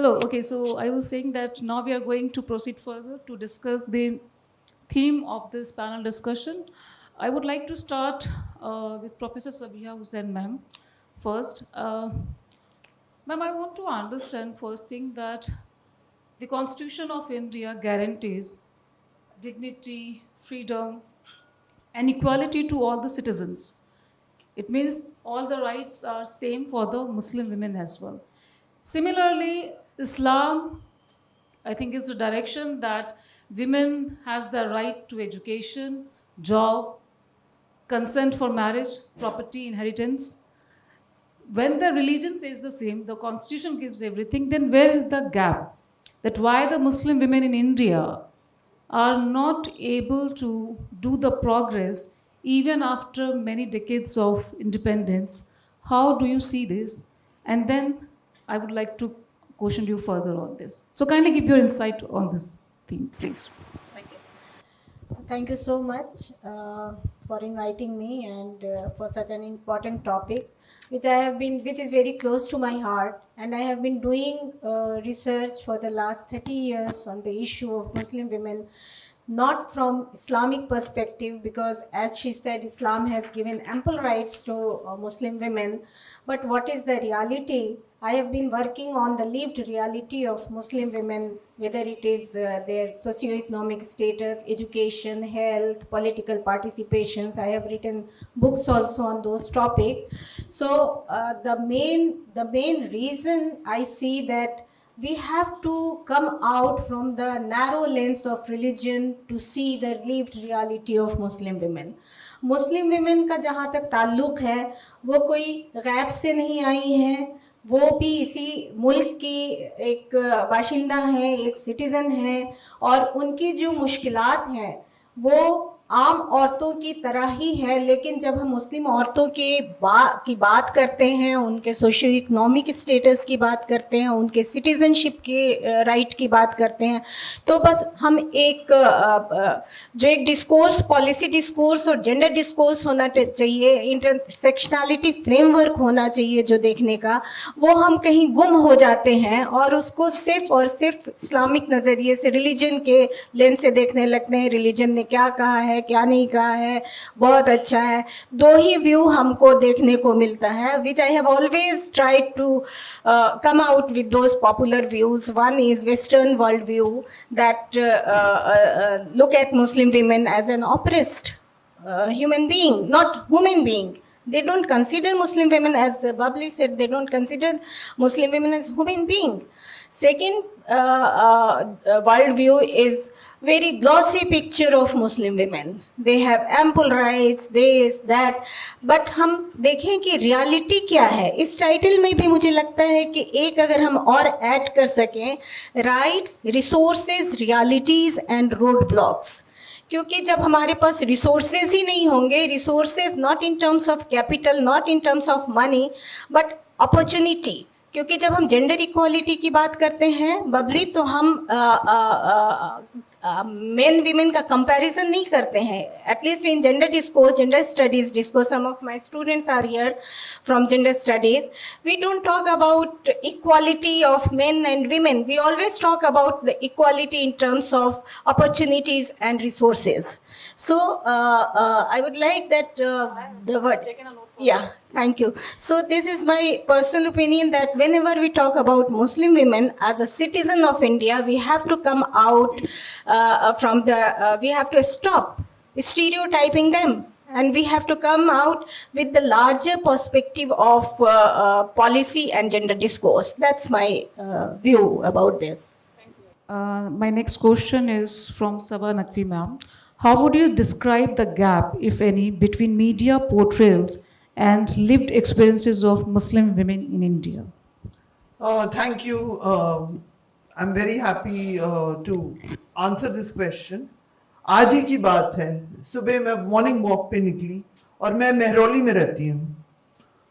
Hello. Okay, so I was saying that now we are going to proceed further to discuss the theme of this panel discussion. I would like to start with Professor Sabiha Hussain, ma'am. First, ma'am, I want to understand first thing that the Constitution of India guarantees dignity, freedom, and equality to all the citizens. It means all the rights are same for the Muslim women as well. Similarly, Islam, I think, is the direction that women has the right to education, job, consent for marriage, property, inheritance. When the religion says the same, the constitution gives everything, then where is the gap? That why the Muslim women in India are not able to do the progress even after many decades of independence. How do you see this? And then I would like to question you further on this. So kindly give your insight on this theme, please. Thank you so much for inviting me and for such an important topic, which is very close to my heart. And I have been doing research for the last 30 years on the issue of Muslim women, not from Islamic perspective, because as she said, Islam has given ample rights to Muslim women. But what is the reality? I have been working on the lived reality of Muslim women, whether it is their socioeconomic status, education, health, political participations. I have written books also on those topics. So the main reason I see that we have to come out from the narrow lens of religion to see the lived reality of Muslim women. Muslim women का जहाँ तक ताल्लुक़ है, वो कोई गैब से नहीं आई हैं, वो भी इसी मुल्क की एक बाशिंदा हैं, एक सिटीज़न हैं, और उनकी जो मुश्किलात हैं वो आम औरतों की तरह ही है. लेकिन जब हम मुस्लिम औरतों की बात करते हैं, उनके सोशियो इकोनॉमिक स्टेटस की बात करते हैं, उनके सिटीज़नशिप के राइट की बात करते हैं, तो बस हम जो एक डिस्कोर्स, पॉलिसी डिस्कोर्स और जेंडर डिस्कोर्स होना चाहिए, इंटरसेक्शनैलिटी फ्रेमवर्क होना चाहिए जो देखने का, वो हम कहीं गुम हो जाते हैं और उसको सिर्फ और सिर्फ इस्लामिक नज़रिए से, रिलीजन के लेंस से देखने लगते हैं. रिलीजन ने क्या कहा है, क्या नहीं कहा है, बहुत अच्छा है. दो ही व्यू हमको देखने को मिलता है, which I have always tried to come out with those popular views. One is Western world view that look at Muslim women as an oppressed human being, not human being. They don't consider Muslim women, as Babli said, they don't consider Muslim women as human being. Second world view is very glossy picture of Muslim women. They have ample rights, this, that. But हम देखें कि reality क्या है. इस title में भी मुझे लगता है कि एक अगर हम और ऐड कर सकें, rights, resources, realities and road blocks. क्योंकि जब हमारे पास रिसोर्सेज ही नहीं होंगे, resources not in terms of capital, not in terms of money, but opportunity. क्योंकि जब हम जेंडर इक्वालिटी की बात करते हैं बबली, तो हम मेन वीमेन का कंपैरिजन नहीं करते हैं. At least in gender discourse, gender studies discourse, some of my students are here from gender studies, we don't talk about equality of men and women. We always talk about the equality in terms of opportunities and resources. So I would like that the word. Yeah, thank you. So this is my personal opinion that whenever we talk about Muslim women as a citizen of India, we have to come out from the, we have to stop stereotyping them. And we have to come out with the larger perspective of policy and gender discourse. That's my view about this. My next question is from Sabah Naqvi ma'am. How would you describe the gap, if any, between media portrayals and lived experiences of Muslim women in India? Thank you. I'm very happy to answer this question. आज ही की बात है, सुबह मैं morning walk पे निकली और मैं मेहरौली में रहती हूँ,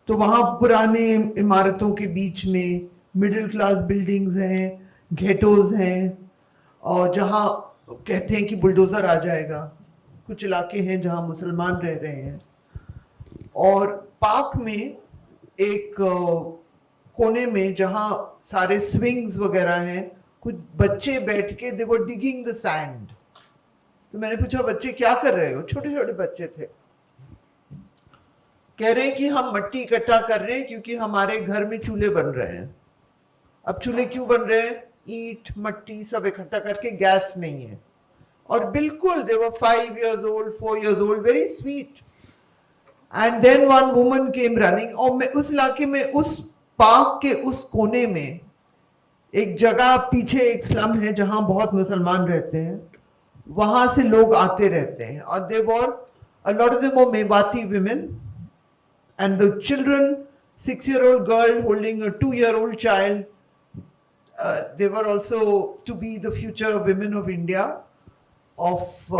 तो वहाँ पुराने इमारतों के बीच में मिडिल क्लास बिल्डिंग्स हैं, घेटोज हैं, और जहाँ कहते हैं कि बुलडोजर आ जाएगा. कुछ इलाके हैं जहाँ मुसलमान रह रहे हैं, और पार्क में एक कोने में जहां सारे स्विंग्स वगैरह हैं, कुछ बच्चे बैठ के दे वर डिगिंग द सैंड। तो मैंने पूछा बच्चे क्या कर रहे हो? छोटे छोटे बच्चे थे। कह रहे हैं कि हम मट्टी इकट्ठा कर रहे हैं क्योंकि हमारे घर में चूल्हे बन रहे हैं। अब चूल्हे क्यों बन रहे हैं? ईंट मट्टी सब इकट्ठा करके, गैस नहीं है। और बिल्कुल दे वर 5 years old, 4 years old, very sweet. And then one woman came running, और मैं उस इलाके में, उस पार्क के उस कोने में एक जगह पीछे एक स्लम है जहां बहुत मुसलमान रहते हैं, वहां से लोग आते रहते हैं, और they were, a lot of them were Mewati women, and the children, 6-year-old girl holding a 2-year-old child, they were also to be the future women of India, of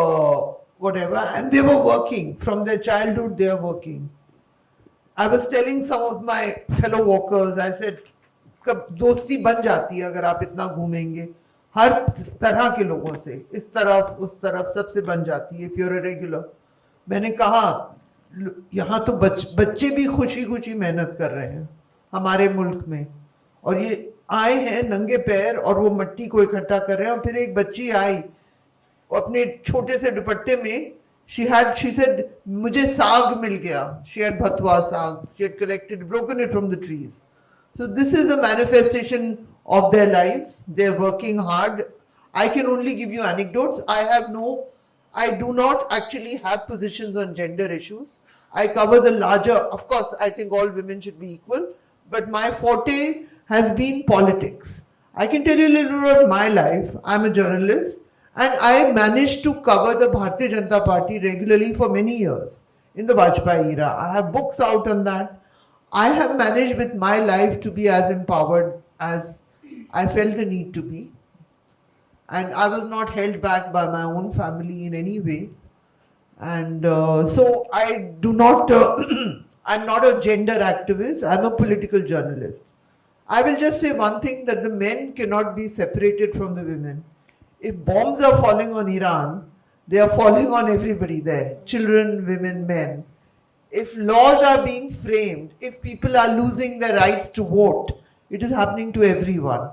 whatever, and they were working from their childhood. They are working. I was telling some of my fellow walkers, I said, कब दोस्ती बन जाती है अगर आप इतना घूमेंगे, हर तरह के लोगों से, इस तरफ उस तरफ, सबसे बन जाती है if you're a regular. मैंने कहा यहाँ तो बच्चे भी खुशी खुशी मेहनत कर रहे हैं हमारे मुल्क में, और ये आए हैं नंगे पैर और वो मट्टी को इकट्ठा कर रहे हैं। और फिर एक बच्ची आई अपने छोटे से दुपट्टे में, she said मुझे साग मिल गया, she had bhatwa साग, she had collected, broken it from the trees. So this is a manifestation of their lives. They're working hard. I can only give you anecdotes. I do not actually have positions on gender issues. I cover the larger, of course, I think all women should be equal, but my forte has been politics. I can tell you a little bit of my life. I'm a journalist, and I managed to cover the Bharatiya Janata Party regularly for many years in the Vajpayee era. I have books out on that. I have managed with my life to be as empowered as I felt the need to be. And I was not held back by my own family in any way. And so I do not, I'm not a gender activist, I'm a political journalist. I will just say one thing, that the men cannot be separated from the women. If bombs are falling on Iran, they are falling on everybody there, children, women, men. If laws are being framed, if people are losing their rights to vote, it is happening to everyone.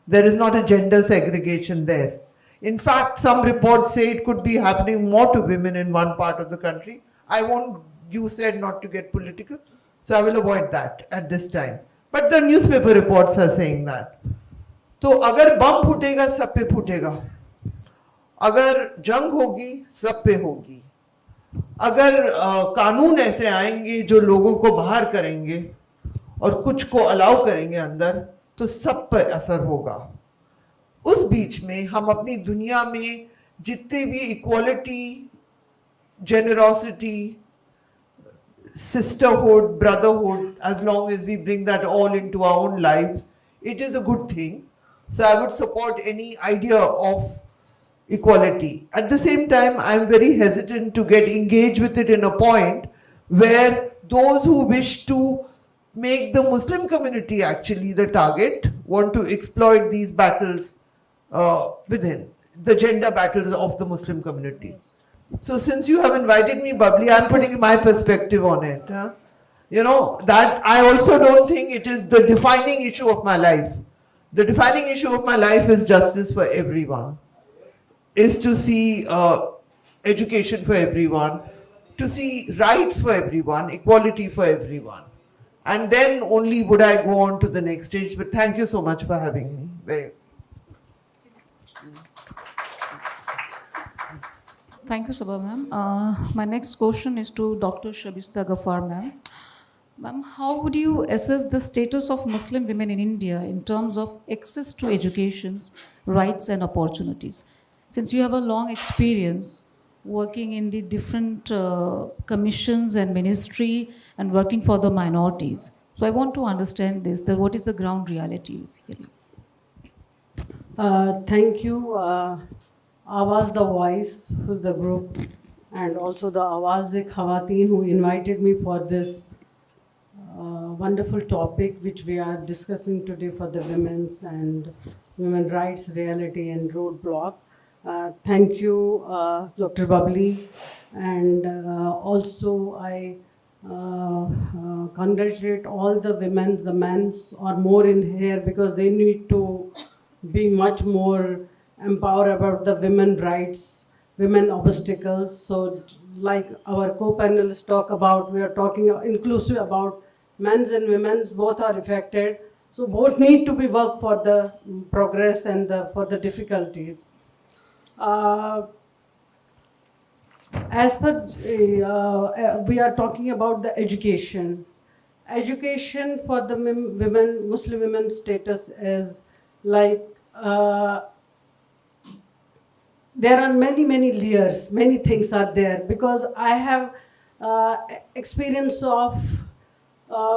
There is not a gender segregation there. In fact, some reports say it could be happening more to women in one part of the country. You said not to get political, so I will avoid that at this time. But the newspaper reports are saying that. तो अगर बम फूटेगा सब पे फूटेगा, अगर जंग होगी सब पे होगी, अगर कानून ऐसे आएंगे जो लोगों को बाहर करेंगे और कुछ को अलाउ करेंगे अंदर, तो सब पर असर होगा। उस बीच में हम अपनी दुनिया में जितने भी equality, generosity, sisterhood, brotherhood, as long as we bring that all into our own lives, it is a good thing. So I would support any idea of equality. At the same time, I am very hesitant to get engaged with it in a point where those who wish to make the Muslim community actually the target want to exploit these battles within the gender battles of the Muslim community. So since you have invited me, Bubbly, I'm putting my perspective on it. Huh? You know, that I also don't think it is the defining issue of my life. The defining issue of my life is justice for everyone, is to see education for everyone, to see rights for everyone, equality for everyone. And then only would I go on to the next stage. But thank you so much for having me. Very. Thank you, Sabha ma'am. My next question is to Dr. Shabista Ghaffar ma'am. Ma'am, how would you assess the status of Muslim women in India in terms of access to education, rights and opportunities? Since you have a long experience working in the different commissions and ministry and working for the minorities. So I want to understand this, that what is the ground reality basically? Thank you. Awaz the Voice, who's the group, and also the Awaz Khawateen who invited me for this wonderful topic which we are discussing today for the women's and women rights reality and roadblock. Thank you, Dr. Bubbly, and also I congratulate all the women. The men are more in here because they need to be much more empowered about the women rights, women obstacles. So like our co-panelists talk about, we are talking inclusive about men's and women's, both are affected. So both need to be worked for the progress and for the difficulties. As per, we are talking about the education. Education for the women, Muslim women status is like, there are many layers, many things are there, because I have experience of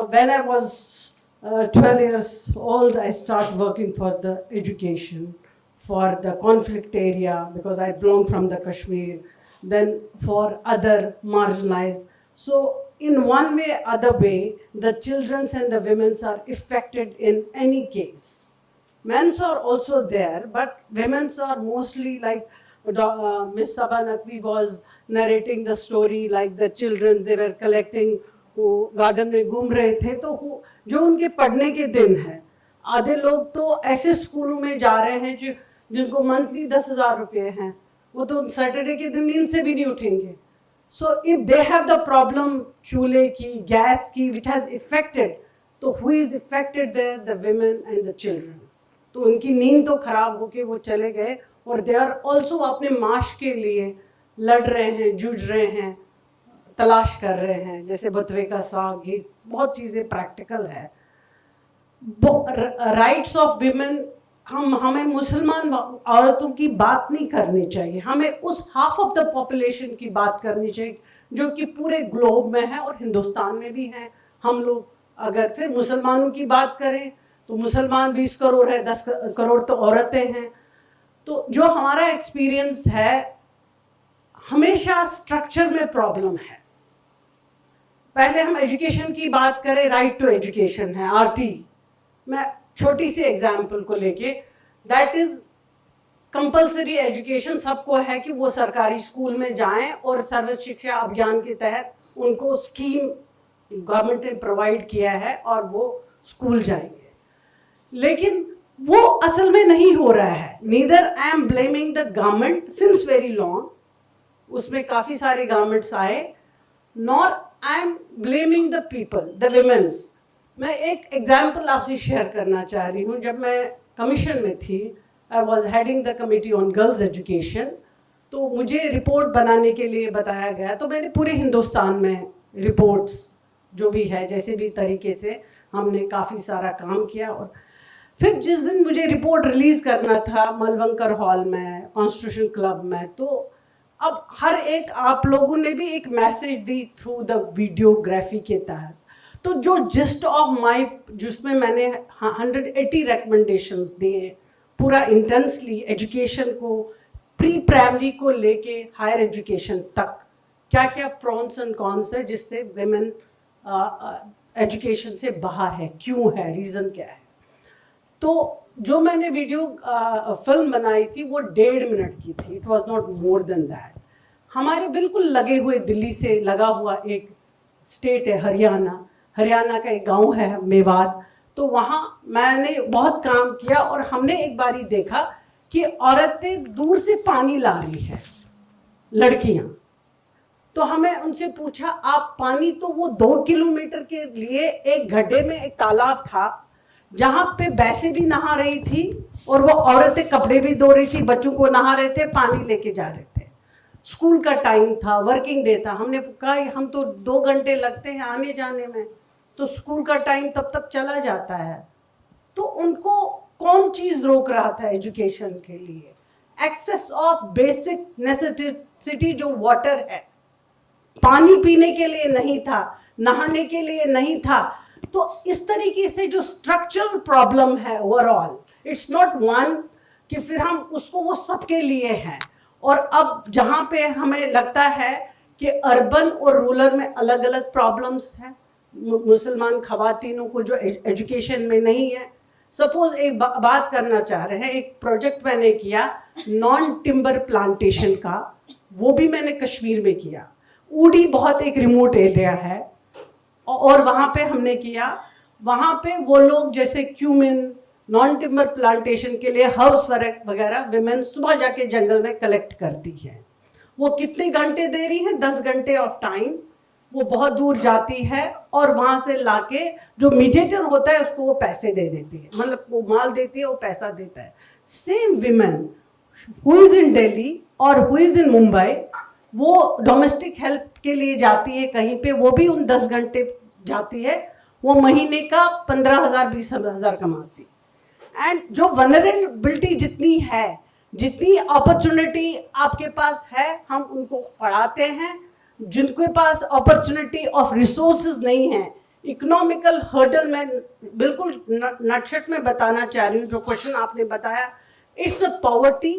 when I was 12 years old, I started working for the education, for the conflict area, because I belong from the Kashmir, then for other marginalized. So in one way, other way, the children's and the women's are affected in any case. Men's are also there, but women's are mostly like Miss Sabha Naqvi was narrating the story, like the children, they were collecting, वो garden में घूम रहे थे, तो जो उनके पढ़ने के दिन है, आधे लोग तो ऐसे स्कूलों में जा रहे हैं जो जिनको मंथली 10,000 रुपये हैं, वो तो सैटरडे के दिन नींद से भी नहीं उठेंगे. So if they have the problem चूल्हे की, गैस की, which has affected, तो who is affected there? The women and the children. तो उनकी नींद तो खराब होके वो चले गए, और they are also अपने माश के लिए लड़ रहे हैं, जूझ रहे हैं, तलाश कर रहे हैं, जैसे बथुए का साग, ये बहुत चीज़ें प्रैक्टिकल है. राइट्स ऑफ विमेन, हमें मुसलमान औरतों की बात नहीं करनी चाहिए, हमें उस हाफ ऑफ द पॉपुलेशन की बात करनी चाहिए जो कि पूरे ग्लोब में है और हिंदुस्तान में भी है. हम लोग अगर फिर मुसलमानों की बात करें तो मुसलमान 20 करोड़ है, 10 करोड़ तो औरतें हैं. तो जो हमारा एक्सपीरियंस है, हमेशा स्ट्रक्चर में प्रॉब्लम है. पहले हम एजुकेशन की बात करें, राइट टू एजुकेशन है, आरटी. मैं छोटी सी एग्जाम्पल को लेके, दैट इज कंपलसरी एजुकेशन सबको है कि वो सरकारी स्कूल में जाएं, और सर्व शिक्षा अभियान के तहत उनको स्कीम गवर्नमेंट ने प्रोवाइड किया है और वो स्कूल जाएंगे. लेकिन वो असल में नहीं हो रहा है. Neither I am blaming the government since very long, उसमें काफी सारे गवर्नमेंट्स आए, nor I am blaming the people, the women's. मैं एक एग्जाम्पल आपसे शेयर करना चाह रही हूँ. जब मैं कमीशन में थी, I was heading the committee on girls education, तो मुझे रिपोर्ट बनाने के लिए बताया गया. तो मैंने पूरे हिंदुस्तान में रिपोर्ट्स जो भी है, जैसे भी तरीके से हमने काफ़ी सारा काम किया. और फिर जिस दिन मुझे रिपोर्ट रिलीज़ करना था मलवंकर हॉल में, कॉन्स्टिट्यूशन क्लब में, तो अब हर एक आप लोगों ने भी एक message the through the videography के तहत. तो जो जिस्ट ऑफ माई, जिसमें मैंने 180 रिकमेंडेशंस दिए, पूरा इंटेंसली एजुकेशन को, प्री प्राइमरी को लेके हायर एजुकेशन तक क्या क्या प्रॉन्स एंड कॉन्स है जिससे विमेन एजुकेशन से बाहर है, क्यों है, रीज़न क्या है. तो जो मैंने वीडियो फिल्म बनाई थी वो 1.5 मिनट की थी. It was not more than that. हमारे बिल्कुल लगे हुए, दिल्ली से लगा हुआ एक स्टेट है हरियाणा. हरियाणा का एक गांव है मेवात. तो वहाँ मैंने बहुत काम किया, और हमने एक बारी देखा कि औरतें दूर से पानी ला रही है, लड़कियाँ. तो हमें उनसे पूछा, आप पानी, तो वो 2 किलोमीटर के लिए एक गड्ढे में एक तालाब था जहाँ पे भैंसें भी नहा रही थी, और वो औरतें कपड़े भी धो रही थी, बच्चों को नहा रहे थे, पानी लेके जा रहे थे. स्कूल का टाइम था, वर्किंग डे था. हमने कहा हम तो 2 घंटे लगते हैं आने जाने में, तो स्कूल का टाइम तब तक चला जाता है. तो उनको कौन चीज़ रोक रहा था एजुकेशन के लिए? एक्सेस ऑफ बेसिक नेसेसिटी जो वाटर है, पानी पीने के लिए नहीं था, नहाने के लिए नहीं था. तो इस तरीके से जो स्ट्रक्चरल प्रॉब्लम है ओवरऑल, इट्स नॉट वन कि फिर हम उसको वो सबके लिए हैं. और अब जहाँ पे हमें लगता है कि अर्बन और रूरल में अलग अलग प्रॉब्लम्स हैं, मुसलमान खवातीनों को जो एजुकेशन में नहीं है. सपोज एक बात करना चाह रहे हैं, एक प्रोजेक्ट मैंने किया नॉन टिम्बर प्लांटेशन का, वो भी मैंने कश्मीर में किया. ऊडी बहुत एक रिमोट एरिया है, और वहाँ पे हमने किया, वहाँ पे वो लोग जैसे क्यूमिन, नॉन टिम्बर प्लांटेशन के लिए हर्ब्स वगैरह विमेन सुबह जाके जंगल में कलेक्ट करती है। वो कितने घंटे दे रही है? 10 घंटे ऑफ टाइम। वो बहुत दूर जाती है और वहां से लाके जो मीडिएटर होता है उसको वो पैसे दे देती है, मतलब वो माल देती है, वो पैसा देता है। Same women who is in Delhi और हु इज इन मुंबई, वो डोमेस्टिक हेल्प के लिए जाती है कहीं पे, वो भी उन 10 घंटे जाती है, वो महीने का 15,000 20,000 कमाती। एंड जो वनरेबिलिटी जितनी है, जितनी अपॉर्चुनिटी आपके पास है, हम उनको पढ़ाते हैं। जिनके पास अपॉर्चुनिटी ऑफ रिसोर्सेज नहीं है, इकोनॉमिकल हर्डल में बिल्कुल नटशट में बताना चाह रही हूँ जो क्वेश्चन आपने बताया, it's a poverty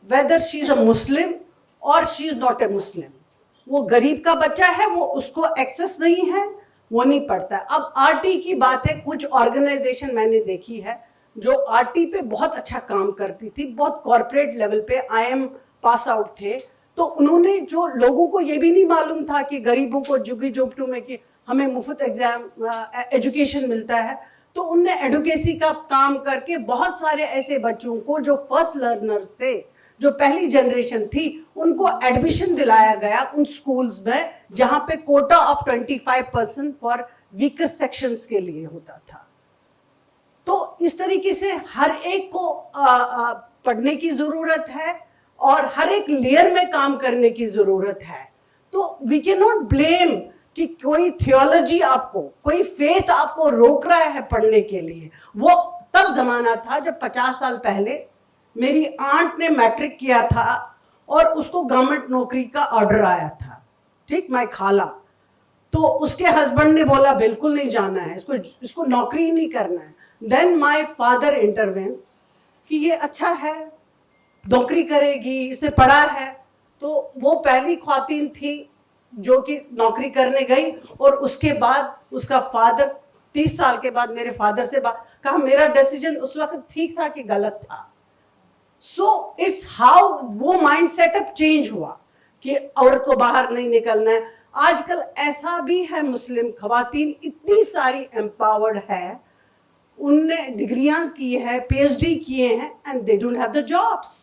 whether she is a Muslim और she is not a Muslim. वो गरीब का बच्चा है, वो उसको एक्सेस नहीं है, वो नहीं पढ़ता। अब आरटी की बात है, कुछ ऑर्गेनाइजेशन मैंने देखी है जो आरटी पे बहुत अच्छा काम करती थी, बहुत कॉर्पोरेट लेवल पे IIM पास आउट थे, तो उन्होंने जो लोगों को ये भी नहीं मालूम था कि गरीबों को झुग्गी झोंपड़ों में कि हमें मुफ्त एजुकेशन मिलता है, तो उनने एडुकेसी का काम करके बहुत सारे ऐसे बच्चों को जो फर्स्ट लर्नर्स थे, जो पहली जनरेशन थी, उनको एडमिशन दिलाया गया उन स्कूल्स में जहां पे Kota of 25% for weaker sections के लिए होता था। तो इस तरीके से हर एक को पढ़ने की जरूरत है और हर एक लेयर में काम करने की जरूरत है। तो वी कैन नॉट ब्लेम कि कोई थियोलॉजी आपको, कोई फेथ आपको रोक रहा है पढ़ने के लिए। वो तब जमाना था जब 50 साल पहले मेरी आंट ने मैट्रिक किया था और उसको गवर्नमेंट नौकरी का ऑर्डर आया था, ठीक, माय खाला। तो उसके हस्बैंड ने बोला बिल्कुल नहीं जाना है, इसको नौकरी ही नहीं करना है। देन माय फादर इंटरवेन कि ये अच्छा है, नौकरी करेगी, इसने पढ़ा है। तो वो पहली ख्वातीन थी जो कि नौकरी करने गई और उसके बाद उसका फादर 30 साल के बाद मेरे फादर से कहा मेरा डिसीजन उस वक्त ठीक था कि गलत था। सो इट्स हाउ वो माइंड सेटअप चेंज हुआ कि औरत को बाहर नहीं निकलना है। आजकल ऐसा भी है, मुस्लिम खवातीन इतनी सारी एम्पावर्ड है, उनने डिग्रियां की है, PhD किए हैं, and they don't have the jobs.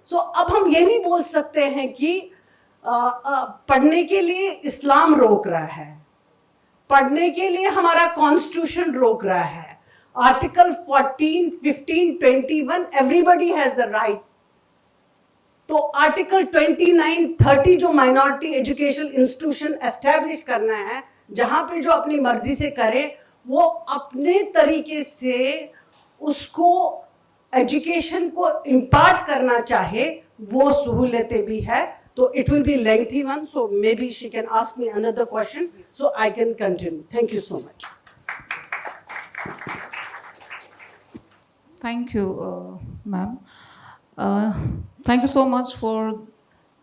So अब हम ये नहीं बोल सकते हैं कि पढ़ने के लिए इस्लाम रोक रहा है, पढ़ने के लिए हमारा कॉन्स्टिट्यूशन रोक रहा है। Article 14, 15, 21 everybody has the right. तो आर्टिकल 29, 30 जो माइनॉरिटी एजुकेशन इंस्टीट्यूशन एस्टैब्लिश करना है, जहां पे जो अपनी मर्जी से करे, वो अपने तरीके से उसको एजुकेशन को इम्पार्ट करना चाहे, वो सहूलतें भी है। तो it will be lengthy one, so may be she can ask me another question so I can continue. Thank you so much. Thank you, ma'am. Thank you so much for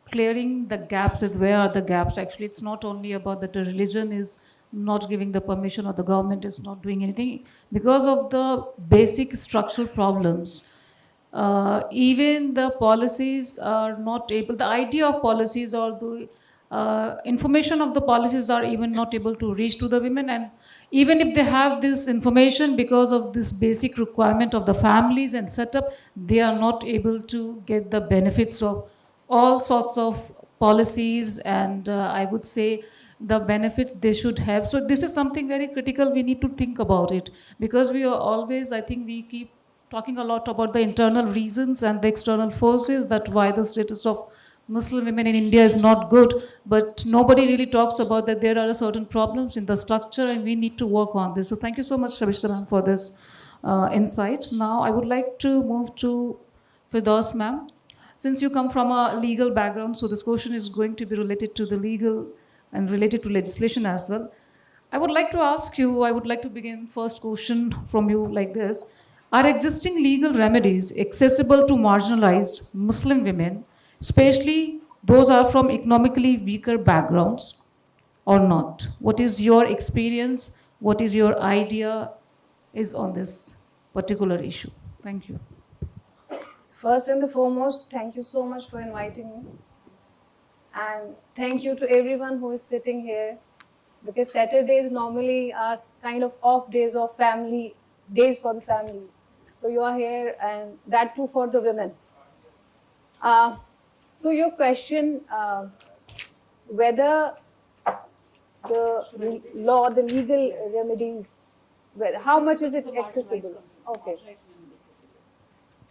clearing the gaps. Where are the gaps? Actually, it's not only about that the religion is not giving the permission or the government is not doing anything. Because of the basic structural problems, even the policies are not able, the idea of policies or the information of the policies are even not able to reach to the women. And even if they have this information, because of this basic requirement of the families and setup, they are not able to get the benefits of all sorts of policies and I would say the benefit they should have. So this is something very critical. We need to think about it, because we are always, I think we keep talking a lot about the internal reasons and the external forces that why the status of Muslim women in India is not good, but nobody really talks about that there are certain problems in the structure and we need to work on this. So thank you so much, Shabishta ma'am, for this insight. Now I would like to move to Firdaus ma'am. Since you come from a legal background, so this question is going to be related to the legal and related to legislation as well. I would like to ask you, I would like to begin first question from you like this. Are existing legal remedies accessible to marginalized Muslim women, especially those are from economically weaker backgrounds, or not? What is your experience? What is your idea is on this particular issue? Thank you. First and the foremost, thank you so much for inviting me. And thank you to everyone who is sitting here, because Saturdays normally are kind of off days of family, days for the family. So you are here, and that too for the women. So your question, whether the law, the legal remedies, how much is it accessible? Okay.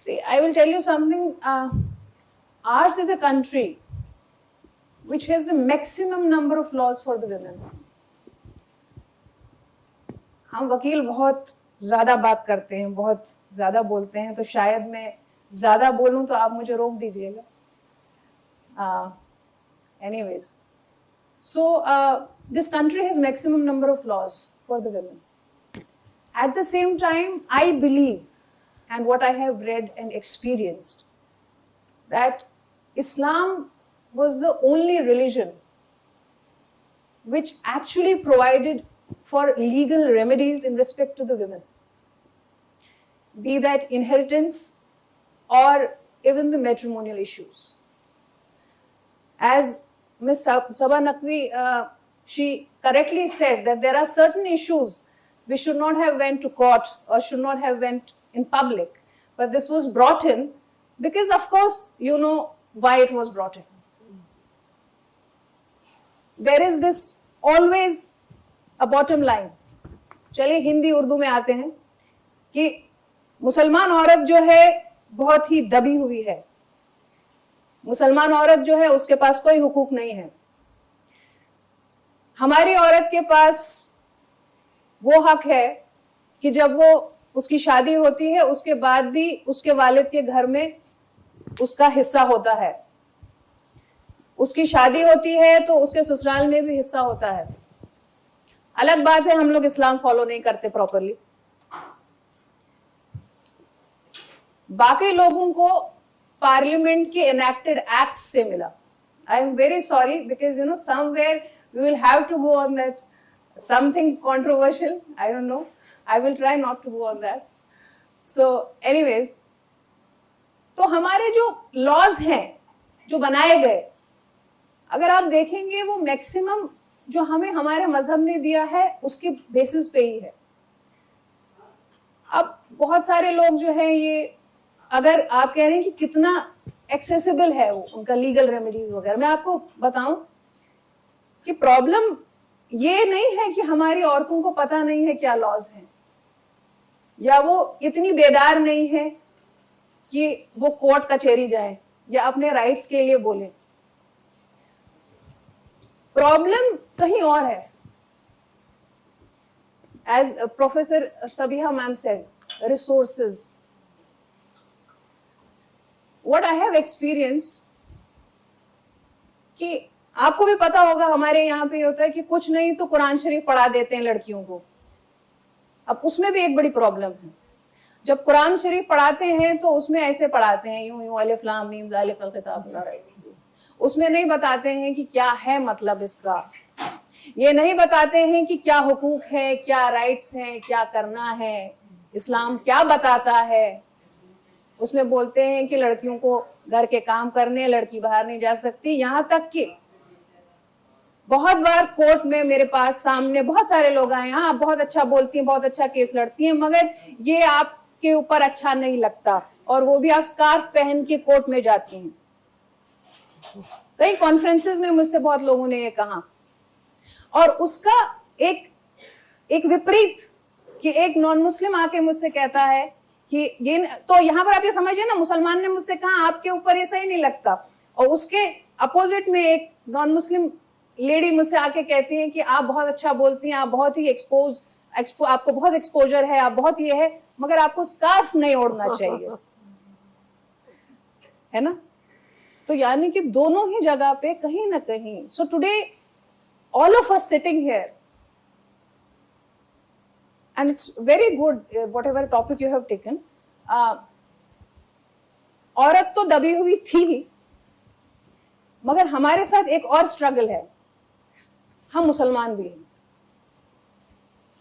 See, I will tell you something. Ours is a country which has the maximum number of laws for the women. हम वकील बहुत ज़्यादा बात करते हैं, बहुत ज़्यादा बोलते हैं, तो शायद मैं ज़्यादा बोलूं तो आप मुझे रोक दीजिएगा. Anyways, so this country has maximum number of laws for the women. At the same time, I believe, and what I have read and experienced, that Islam was the only religion which actually provided for legal remedies in respect to the women, be that inheritance or even the matrimonial issues. As Ms. Sabah Naqvi, she correctly said that there are certain issues we should not have went to court or should not have went in public, but this was brought in because, of course, you know why it was brought in. There is this always a bottom line. चलिए हिंदी उर्दू में आते हैं कि मुसलमान औरत जो है बहुत ही दबी हुई है. मुसलमान औरत जो है उसके पास कोई हुकूक नहीं है. हमारी औरत के पास वो हक है कि जब वो उसकी शादी होती है उसके बाद भी उसके वालिद के घर में उसका हिस्सा होता है. उसकी शादी होती है तो उसके ससुराल में भी हिस्सा होता है. अलग बात है हम लोग इस्लाम फॉलो नहीं करते प्रॉपरली. बाकी लोगों को पार्लियामेंट के एनेक्टेड एक्ट से मिला. I am very sorry because you know somewhere we will have to go on that. Something controversial, I don't know. I will try not to go on that. So anyways, तो हमारे जो laws हैं जो बनाए गए, अगर आप देखेंगे वो मैक्सिमम जो हमें हमारे मजहब ने दिया है उसके बेसिस पे ही है. अब बहुत सारे लोग जो है ये, अगर आप कह रहे हैं कि कितना एक्सेसिबल है वो उनका लीगल रेमेडीज वगैरह, मैं आपको बताऊं कि प्रॉब्लम ये नहीं है कि हमारी औरतों को पता नहीं है क्या लॉज हैं, या वो इतनी बेदार नहीं है कि वो कोर्ट कचहरी जाए या अपने राइट्स के लिए बोले. प्रॉब्लम कहीं और है. As professor Sabiha ma'am said, resources. What I have experienced, कि आपको भी पता होगा हमारे यहाँ पे होता है कि कुछ नहीं तो कुरान शरीफ पढ़ा देते हैं लड़कियों को. अब उसमें भी एक बड़ी प्रॉब्लम है. जब कुरान शरीफ पढ़ाते हैं तो उसमें ऐसे पढ़ाते हैं यूं यूं अलिफ लाम मीम ज़ालिकल किताब ला रैब फीह. उसमें नहीं बताते हैं कि क्या है मतलब इसका. ये नहीं बताते हैं कि क्या हुकूक है, क्या राइट्स हैं, क्या करना है, इस्लाम क्या बताता है. उसमें बोलते हैं कि लड़कियों को घर के काम करने, लड़की बाहर नहीं जा सकती. यहाँ तक कि बहुत बार कोर्ट में मेरे पास सामने बहुत सारे लोग आए, हाँ आप बहुत अच्छा बोलती हैं, बहुत अच्छा केस लड़ती हैं, मगर ये आपके ऊपर अच्छा नहीं लगता, और वो भी आप स्कार्फ पहन के कोर्ट में जाती हैं. कई कॉन्फ्रेंसेस में मुझसे बहुत लोगों ने ये कहा. और उसका एक विपरीत कि एक नॉन मुस्लिम आके मुझसे कहता है कि ये, तो यहाँ पर आप ये समझिए ना, मुसलमान ने मुझसे कहा आपके ऊपर ये सही नहीं लगता, और उसके अपोजिट में एक नॉन मुस्लिम लेडी मुझसे आके कहती है कि आप बहुत अच्छा बोलती हैं, आप बहुत ही आपको बहुत एक्सपोजर है, आप बहुत ये है, मगर आपको स्कार्फ नहीं ओढ़ना चाहिए. है ना. तो यानी कि दोनों ही जगह पे कहीं ना कहीं. So today all of us sitting here, and it's very good whatever topic you have taken. औरत तो दबी हुई थी, मगर हमारे साथ एक और स्ट्रगल है. हम मुसलमान भी हैं.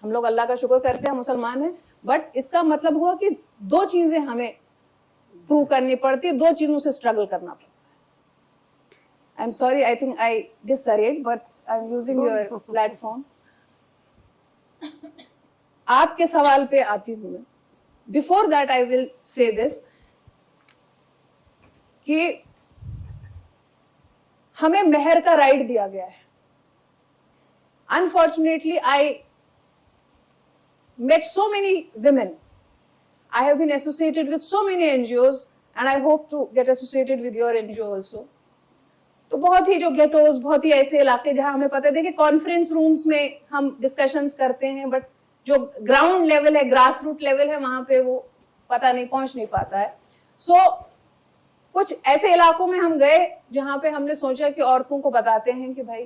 हम लोग अल्लाह का शुक्र करते हैं मुसलमान हैं, बट इसका मतलब हुआ कि दो चीजें हमें प्रूव करनी पड़ती है, दो चीजों से स्ट्रगल करना पड़ता है. I am sorry, I think I डिसरेड, but I am using your platform. आपके सवाल पे आती हूं मैं। Before that I will say this कि हमें मेहर का राइट दिया गया है। Unfortunately I met so many women. I have been associated with so many NGOs and I hope to get associated with your NGO also. तो बहुत ही जो गेटोज, बहुत ही ऐसे इलाके जहां हमें पता है, देखिए कॉन्फ्रेंस रूम्स में हम डिस्कशंस करते हैं, बट जो ग्राउंड लेवल है, ग्रास रूट लेवल है, वहां पे वो पता नहीं, पहुंच नहीं पाता है। सो कुछ ऐसे इलाकों में हम गए जहां पे हमने सोचा कि औरतों को बताते हैं कि भाई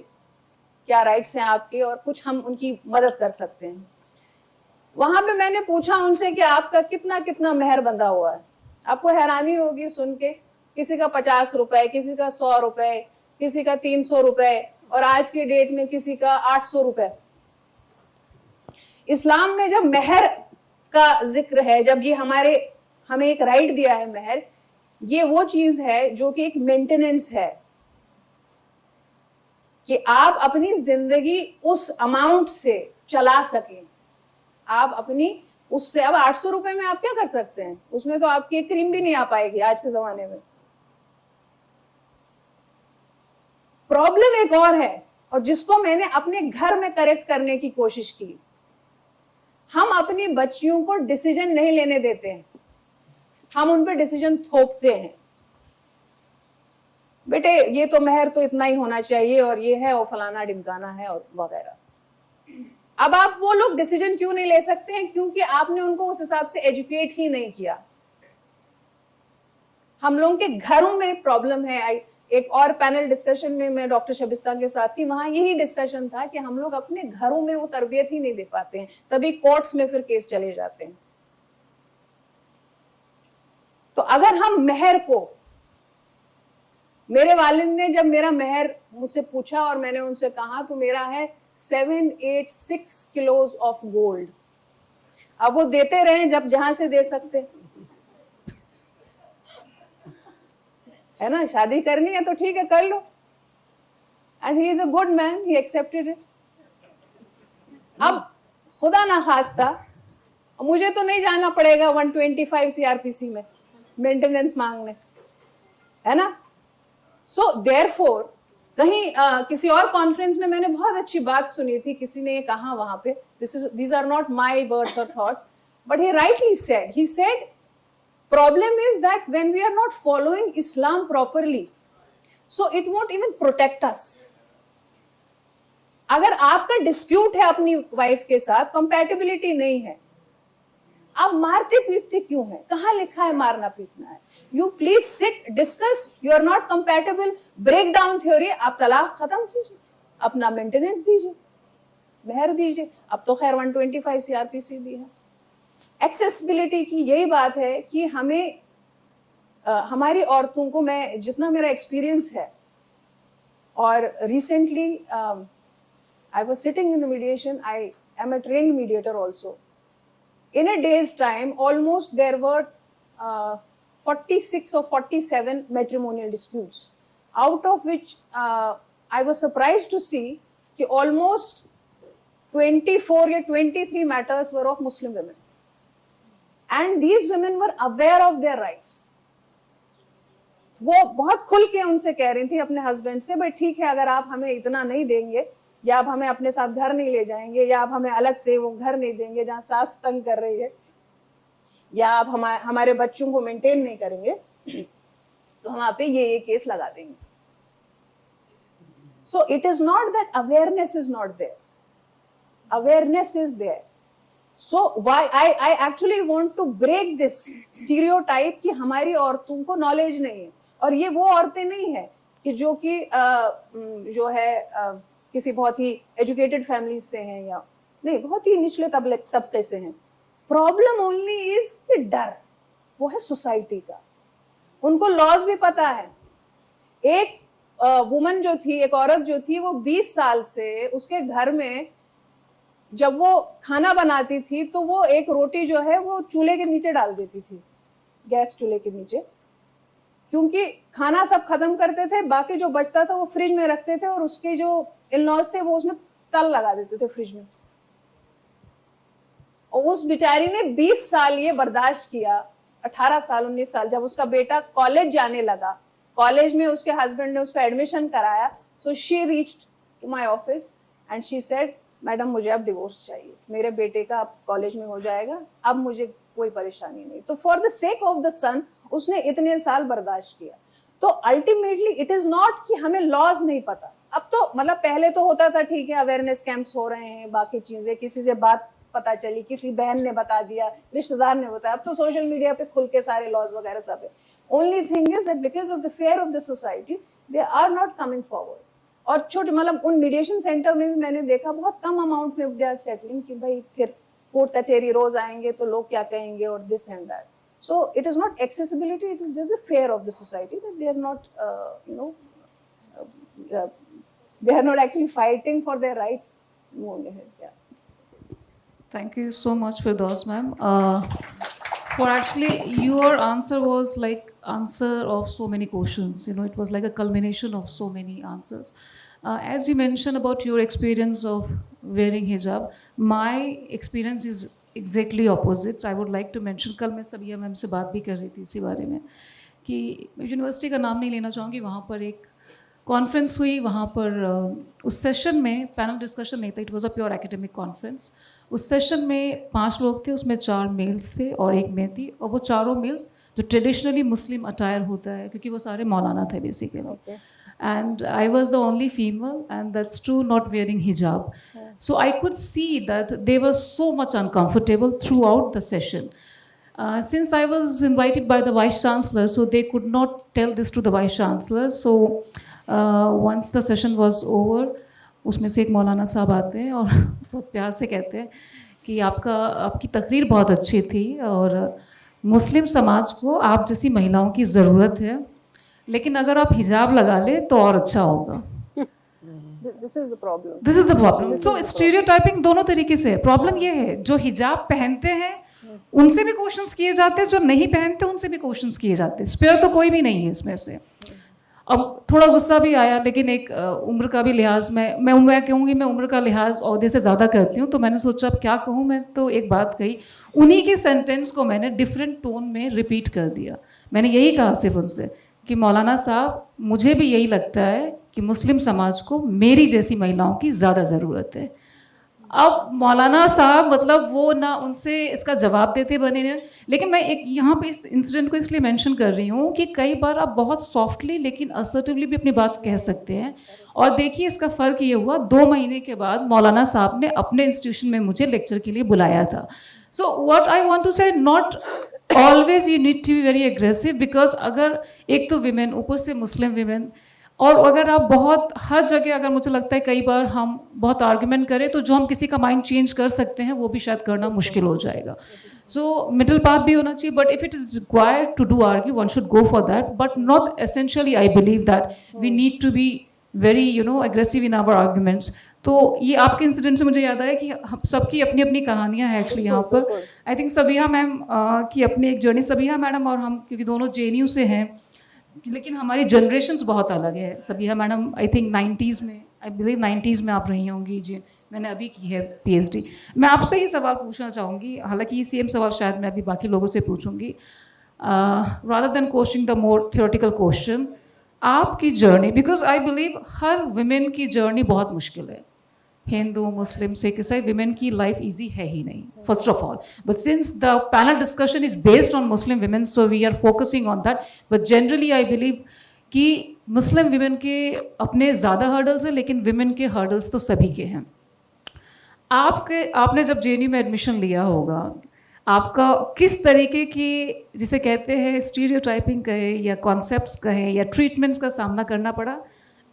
क्या राइट्स हैं आपके और कुछ हम उनकी मदद कर सकते हैं। वहां पे मैंने पूछा उनसे कि आपका कितना कितना मेहर बंधा हुआ है। आपको हैरानी होगी सुन के, किसी का 50 रुपए, किसी का 100 रुपए, किसी का 300 रुपए और आज के डेट में किसी का 800 रुपए। इस्लाम में जब मेहर का जिक्र है, जब ये हमें एक राइट दिया है मेहर, ये वो चीज है जो कि एक मेंटेनेंस है कि आप अपनी जिंदगी उस अमाउंट से चला सकें। आप अपनी उससे, अब 800 रुपए में आप क्या कर सकते हैं? उसमें तो आपकी एक क्रीम भी नहीं आ पाएगी आज के जमाने में। प्रॉब्लम एक और है, और जिसको मैंने अपने घर में करेक्ट करने की कोशिश की। हम अपनी बच्चियों को डिसीजन नहीं लेने देते हैं, हम उन पे डिसीजन थोपते हैं। बेटे ये तो मेहर तो इतना ही होना चाहिए और ये है और फलाना ढिमकाना है और वगैरह। अब आप वो लोग डिसीजन क्यों नहीं ले सकते हैं? क्योंकि आपने उनको उस हिसाब से एजुकेट ही नहीं किया। हम लोगों के घरों में प्रॉब्लम है। एक और पैनल डिस्कशन में मैं डॉक्टर शबिस्ता के साथ थी, वहां यही डिस्कशन था कि हम लोग अपने घरों में वो तरबियत ही नहीं दे पाते हैं, तभी कोर्ट्स में फिर केस चले जाते हैं। तो अगर हम मेहर को, मेरे वालिद ने जब मेरा मेहर मुझसे पूछा और मैंने उनसे कहा तो मेरा है 786 किलोज ऑफ गोल्ड। अब वो देते रहे जब जहां से दे सकते, है ना? शादी करनी है तो ठीक है कर लो। And he is a good man, he accepted it. अब खुदा ना खास्ता मुझे तो नहीं जाना पड़ेगा 125 CRPC में मेंटेनेंस मांगने, है ना? सो देयरफॉर कहीं किसी और कॉन्फ्रेंस में मैंने बहुत अच्छी बात सुनी थी। किसी ने कहा वहां पे, these are not my words or thoughts, but he rightly said, he said problem is that when we are not following Islam properly, so it won't even protect us. अगर आपका डिस्प्यूट है अपनी वाइफ के साथ, compatibility नहीं है, आप मारते पीटते क्यों हैं? कहाँ लिखा है मारना पीटना है? You please sit, discuss, you are not compatible, break down theory, आप तलाक खत्म कीजिए, अपना मेंटेनेंस दीजिए, मेहर दीजिए। अब तो खैर 125 CRPC भी है। एक्सेसिबिलिटी की यही बात है कि हमें हमारी औरतों को, मैं जितना मेरा एक्सपीरियंस है, और recently I was sitting in the mediation, I am a trained mediator also. In a day's time, almost there were 46 or 47 matrimonial disputes, out of which I was surprised to see that almost 24 or 23 matters were of Muslim women. And these women were aware of their rights. वो बहुत खुल के उनसे कह रही थी अपने husband से, भाई ठीक है, अगर आप हमें इतना नहीं देंगे, या आप हमें अपने साथ घर नहीं ले जाएंगे, या आप हमें अलग से वो घर नहीं देंगे जहां सास तंग कर रही है, या आप हमारे बच्चों को मेंटेन नहीं करेंगे, तो हम आप पे ये केस लगा देंगे। So it is not that awareness is not there, awareness is there. So why I actually want to break this stereotype कि हमारी औरतों को नॉलेज नहीं है। और ये वो औरतें नहीं है कि जो कि जो है किसी बहुत ही एजुकेटेड फैमिली से हैं, या नहीं, बहुत ही निचले तबके से हैं। प्रॉब्लम ओनली इज डर, वो है सोसाइटी का। उनको लॉज भी पता है। एक वुमन जो थी, एक औरत जो थी, वो 20 साल से उसके घर में जब वो खाना बनाती थी तो वो एक रोटी जो है वो चूल्हे के नीचे डाल देती थी, गैस चूल्हे के नीचे, क्योंकि खाना सब खत्म करते थे, बाकी जो बचता था वो फ्रिज में रखते थे, और उसके जो इन-लॉज थे वो उसमें तल लगा देते थे फ्रिज में। उस बेचारी ने 20 साल ये बर्दाश्त किया, 18 साल 19 साल, जब उसका बेटा कॉलेज जाने लगा, कॉलेज में उसके हस्बैंड ने उसका एडमिशन कराया, so she reached to my office and she said, madam मुझे अब डिवोर्स चाहिए, मेरे बेटे का अब कॉलेज में हो जाएगा, अब मुझे कोई परेशानी नहीं। तो for the sake of the son उसने इतने साल बर्दाश्त किया। तो अल्टीमेटली इट इज नॉट कि हमें लॉज नहीं पता। अब तो मतलब पहले तो होता था ठीक है, अवेयरनेस कैंप्स हो रहे हैं, बाकी चीजें, किसी से बात पता चली, किसी बहन ने बता दिया, रिश्तेदार ने बताया, अब तो सोशल मीडिया पे खुल के सारे लॉज वगैरह सब है। Only thing is that because of the fear of the society they are not coming forward. और छोटे मतलब उन मीडिएशन सेंटर में भी मैंने देखा बहुत कम अमाउंट में दे आर सेटलिंग कि भाई फिर कोर्ट कचहरी रोज आएंगे तो लोग क्या कहेंगे और this and that. So it is not accessibility, it is just the fear of the society that they are not, they are not actually fighting for their rights. Moving ahead, yeah. Thank you so much for those, ma'am. For actually, your answer was like answer of so many questions. You know, it was like a culmination of so many answers. As you mentioned about your experience of wearing hijab, my experience is exactly opposite. I would like to mention, कल मैं सबिया ma'am से बात भी कर रही थी इसी बारे में कि यूनिवर्सिटी का नाम नहीं लेना चाहूँगी, वहाँ पर एक कॉन्फ्रेंस हुई, वहाँ पर उस सेशन में पैनल डिस्कशन नहीं था, it was a pure academic conference. उस सेशन में 5 लोग थे, उसमें 4 मेल्स थे और 1 मैं थी, और वो चारों मेल्स जो ट्रेडिशनली मुस्लिम अटायर होता है, क्योंकि वो सारे मौलाना थे basically, and I was the only female, and that's true, not wearing hijab. So I could see that they were so much uncomfortable throughout the session. Since I was invited by the Vice Chancellor, so they could not tell this to the Vice Chancellor. So once the session was over, उसमें से एक मौलाना साहब आते हैं और बहुत प्यार से कहते हैं कि आपकी तकरीर बहुत अच्छी थी और मुस्लिम समाज को आप जैसी महिलाओं की ज़रूरत है, लेकिन अगर आप हिजाब लगा ले तो और अच्छा होगा। This is the problem. This is the problem. So stereotyping दोनों तरीके से है। प्रॉब्लम ये है, जो हिजाब पहनते हैं उनसे भी क्वेश्चंस किए जाते हैं, जो नहीं पहनते उनसे भी क्वेश्चंस किए जाते हैं। स्पेयर तो कोई भी नहीं है इसमें से। अब थोड़ा गुस्सा भी आया, लेकिन एक उम्र का भी लिहाज, मैं कहूँगी, मैं उम्र का लिहाज औहदे से ज़्यादा करती हूँ, तो मैंने सोचा अब क्या कहूँ। मैं तो एक बात कही, उन्हीं के सेंटेंस को मैंने डिफरेंट टोन में रिपीट कर दिया। मैंने यही कहा सिर्फ उनसे कि मौलाना साहब, मुझे भी यही लगता है कि मुस्लिम समाज को मेरी जैसी महिलाओं की ज़्यादा ज़रूरत है। अब मौलाना साहब मतलब वो ना उनसे इसका जवाब देते बने हैं, लेकिन मैं एक यहाँ पे इस इंसिडेंट को इसलिए मेंशन कर रही हूँ कि कई बार आप बहुत सॉफ्टली लेकिन असर्टिवली भी अपनी बात कह सकते हैं। और देखिए इसका फ़र्क ये हुआ, 2 महीने के बाद मौलाना साहब ने अपने इंस्टीट्यूशन में मुझे लेक्चर के लिए बुलाया था। So what I want to say, not always you need to be very aggressive, because अगर एक तो विमेन, ऊपर से मुस्लिम विमेन, और अगर आप बहुत हर जगह, अगर मुझे लगता है कई बार हम बहुत आर्ग्यूमेंट करें तो जो हम किसी का माइंड चेंज कर सकते हैं वो भी शायद करना मुश्किल हो जाएगा। सो मिडिल पाथ भी होना चाहिए, but if it is required to do argue, one should go for that, but not essentially I believe that we need to be very aggressive in our arguments. तो ये आपके incident से मुझे याद आया कि हम सबकी अपनी अपनी कहानियाँ हैं एक्चुअली यहाँ पर। आई थिंक सबिहा मैम की अपनी एक जर्नी, सबिहा मैडम और हम क्योंकि दोनों JNU से हैं, लेकिन हमारी जनरेशंस बहुत अलग है। Sabiha madam I think 90s में, आई बिलीव 90s में आप रही होंगी जी, मैंने अभी की है PhD। मैं आपसे ही सवाल पूछना चाहूँगी, हालांकि सेम सवाल शायद मैं अभी बाकी लोगों से पूछूंगी, rather than questioning the more theoretical question. आपकी जर्नी, बिकॉज आई बिलीव हर विमेन की जर्नी बहुत मुश्किल है, हिंदू मुस्लिम सिख ईसाई, विमेन की लाइफ इजी है ही नहीं, first of all. But since the panel discussion is based on Muslim women, so we are focusing on that. But generally I believe कि मुस्लिम विमेन के अपने ज़्यादा हर्डल्स हैं, लेकिन विमेन के हर्डल्स तो सभी के हैं। आपने जब JNU में एडमिशन लिया होगा, आपका किस तरीके की, जिसे कहते हैं स्टीरियोटाइपिंग कहे या कॉन्सेप्ट्स कहे या ट्रीटमेंट्स का सामना करना पड़ा?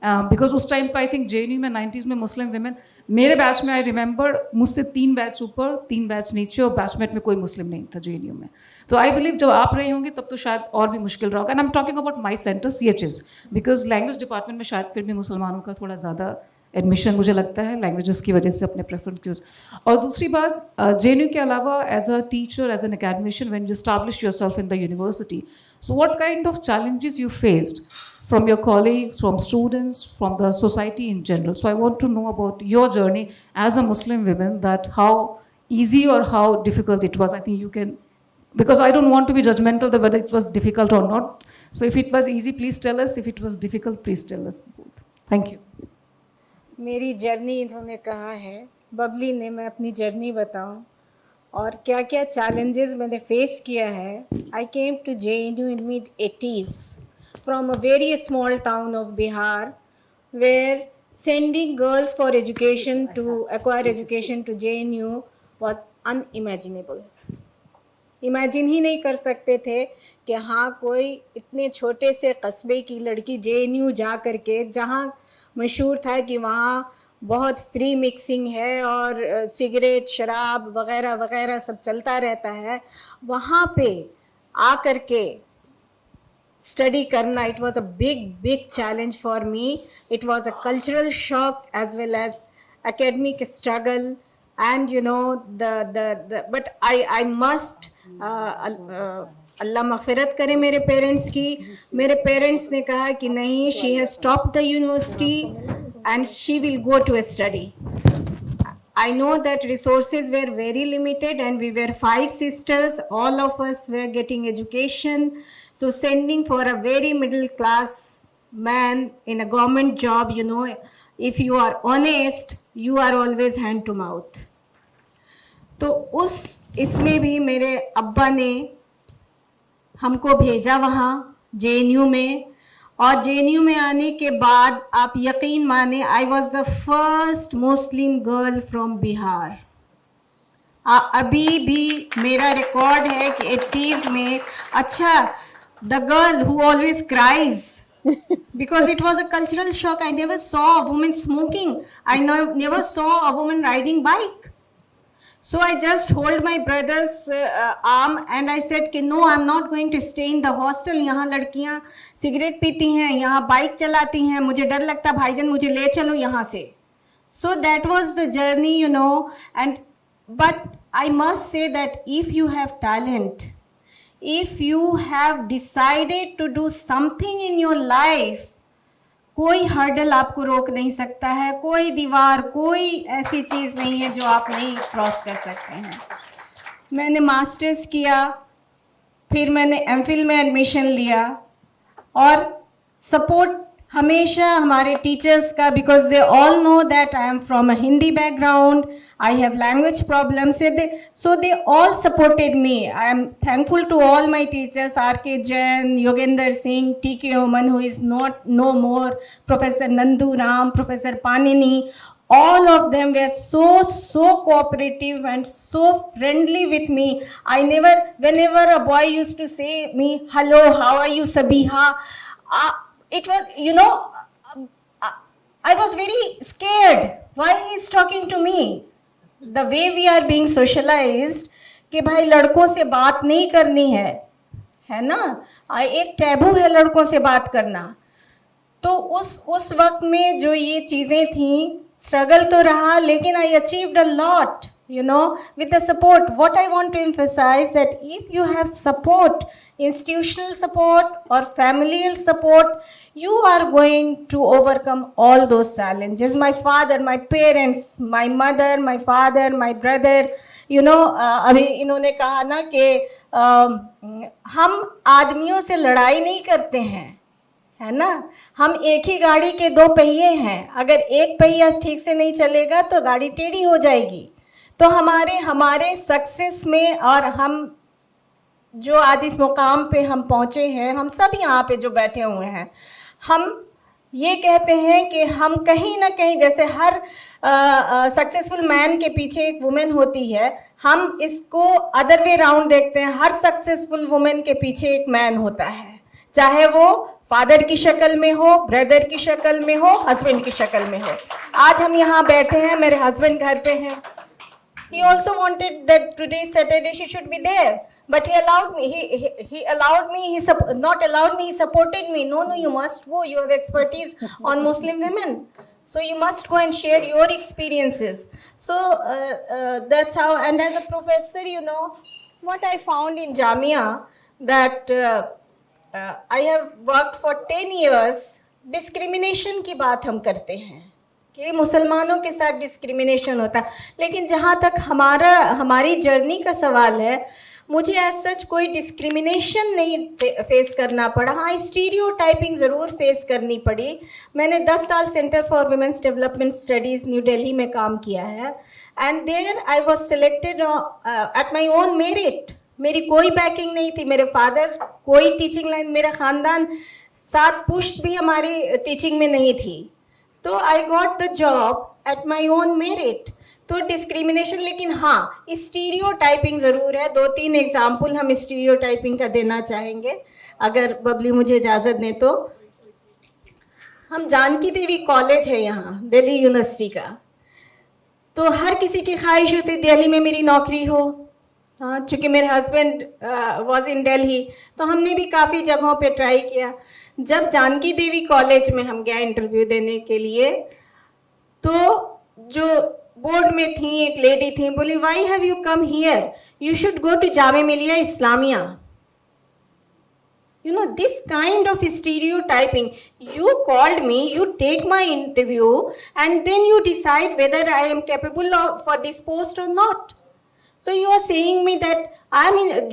बिकॉज उस टाइम पर आई थिंक JNU में 90s में मुस्लिम विमेन, मेरे बैच में आई रिमेंबर मुझसे 3 बैच ऊपर 3 बैच नीचे और बैचमेट में कोई मुस्लिम नहीं था JNU में। तो आई बिलीव जब आप रही होंगी तब तो शायद और भी मुश्किल रहा होगा। And I am talking about my centre CHS, because language department में शायद फिर भी मुसलमानों का थोड़ा ज़्यादा एडमिशन मुझे लगता है, लैंग्वेजेस की वजह से अपने प्रेफरेंस। और दूसरी बात, JNU के अलावा as a teacher, as an academician, when you establish yourself in the university, so what kind of challenges you faced from your colleagues, from students, from the society in general? So I want to know about your journey as a Muslim woman, that how easy or how difficult it was? I think you can, because I don't want to be judgmental that whether it was difficult or not. So if it was easy, please tell us. If it was difficult, please tell us both. Thank you. मेरी journey इन्होंने कहा है, बबली ने, मैं अपनी journey बताऊं और क्या क्या चैलेंजेस मैंने फेस किया है. I came to JNU in mid-80s from a very small town of Bihar, where sending girls for education to acquire education to JNU was unimaginable. Imagine ही नहीं कर सकते थे कि हाँ कोई इतने छोटे से कस्बे की लड़की JNU जा करके, जहाँ मशहूर था कि वहाँ बहुत फ्री मिक्सिंग है और सिगरेट शराब वगैरह वगैरह सब चलता रहता है, वहाँ पे आ करके स्टडी करना, it was a big challenge for me. It was a cultural shock as well as academic struggle, and you know the but I must Allah मग़फ़िरत करे मेरे पेरेंट्स की. मेरे पेरेंट्स ने कहा कि नहीं, she has stopped the university and she will go to study. I know that resources were very limited and we were 5 sisters, all of us were getting education, so sending for a very middle class man in a government job, you know, if you are honest, you are always hand to mouth. तो उस इसमें भी मेरे अब्बा ने हमको भेजा वहाँ JNU में, और JNU में आने के बाद आप यकीन माने, I was the first Muslim girl from Bihar. अभी भी मेरा रिकॉर्ड है कि 80s में, अच्छा, the girl who always cries because it was a cultural shock. I never saw a woman smoking. I never saw a woman riding bike. So I just hold my brother's arm and I said कि no, I'm not going to stay in the hostel. यहाँ लड़कियाँ cigarette पीती हैं, यहाँ bike चलाती हैं, मुझे डर लगता, भाईजान मुझे ले चलो यहाँ से. So that was the journey, you know. And but I must say that if you have talent, if you have decided to do something in your life, कोई हर्डल आपको रोक नहीं सकता है, कोई दीवार, कोई ऐसी चीज़ नहीं है जो आप नहीं क्रॉस कर सकते हैं. मैंने मास्टर्स किया, फिर मैंने MPhil में एडमिशन लिया, और सपोर्ट हमेशा हमारे टीचर्स का, because they all know that I am from a Hindi background, I have language problem, so they all supported me. I am thankful to all my teachers, R.K. Jain, Yogender Singh, T.K. Oman, who is no more, Professor Nandu Ram, Professor Panini. All of them were so cooperative and so friendly with me. Whenever a boy used to say me, hello, how are you, Sabiha? It was, you know, I was very scared. Why he is talking to me? The way we are being socialized, कि भाई लड़कों से बात नहीं करनी है ना, एक टैबू है लड़कों से बात करना. तो उस वक्त में जो ये चीज़ें थी, स्ट्रगल तो रहा, लेकिन I achieved a lot, you know, with the support. What I want to emphasize that if you have support, institutional support or familial support, you are going to overcome all those challenges. My father, my parents, my mother, my father, my brother, you know, अभी इन्होंने कहा ना कि हम आदमियों से लड़ाई नहीं करते हैं, है ना, हम एक ही गाड़ी के 2 पहिए हैं, अगर एक पहिया ठीक से नहीं चलेगा तो गाड़ी टेढ़ी हो जाएगी. तो हमारे सक्सेस में, और हम जो आज इस मुकाम पे हम पहुँचे हैं, हम सब यहाँ पे जो बैठे हुए हैं, हम ये कहते हैं कि हम कहीं ना कहीं, जैसे हर सक्सेसफुल मैन के पीछे एक वुमेन होती है, हम इसको अदर वे राउंड देखते हैं, हर सक्सेसफुल वुमेन के पीछे एक मैन होता है, चाहे वो फादर की शक्ल में हो, ब्रदर की शक्ल में हो, हस्बैंड की शक्ल में हो. आज हम यहाँ बैठे हैं, मेरे हस्बैंड घर पे हैं. He also wanted that today Saturday she should be there, but he allowed me. He allowed me. Not allowed me. He supported me. No, you must go. You have expertise on Muslim women, so you must go and share your experiences. So that's how. And as a professor, you know, what I found in Jamia, that I have worked for 10 years. Discrimination की बात हम करते हैं, कि मुसलमानों के साथ discrimination होता है, लेकिन जहाँ तक हमारी जर्नी का सवाल है, मुझे एज सच कोई डिस्क्रिमिनेशन नहीं फेस करना पड़ा। हाँ, स्टीरियोटाइपिंग ज़रूर फेस करनी पड़ी। मैंने 10 साल centre for women's development studies New Delhi में काम किया है, and there I was selected at my own merit. मेरी कोई बैकिंग नहीं थी, मेरे फादर कोई टीचिंग लाइन, मेरा ख़ानदान 7 पुश्त भी हमारी टीचिंग में नहीं थी, तो I got the job eight my own merit. तो डिस्क्रिमिनेशन, लेकिन हाँ स्टीरियोटाइपिंग ज़रूर है। 2-3 एग्जाम्पल हम स्टीरियोटाइपिंग का देना चाहेंगे, अगर बबली मुझे इजाज़त दें तो। हम जानकी देवी कॉलेज है यहाँ दिल्ली यूनिवर्सिटी का, तो हर किसी की ख्वाहिश होती दिल्ली में मेरी नौकरी हो। हाँ, चूँकि मेरे हस्बैंड वॉज इन दिल्ली, तो हमने भी काफ़ी जगहों पे ट्राई किया। जब जानकी देवी कॉलेज में हम गए इंटरव्यू देने के लिए, तो जो बोर्ड में थी एक लेडी थी, बोली why have you come here, you should go to Jamia Millia Islamia. You know, this kind of stereotyping. You called me, you take my interview, and then you decide whether I am capable for this post or not. So you are saying me that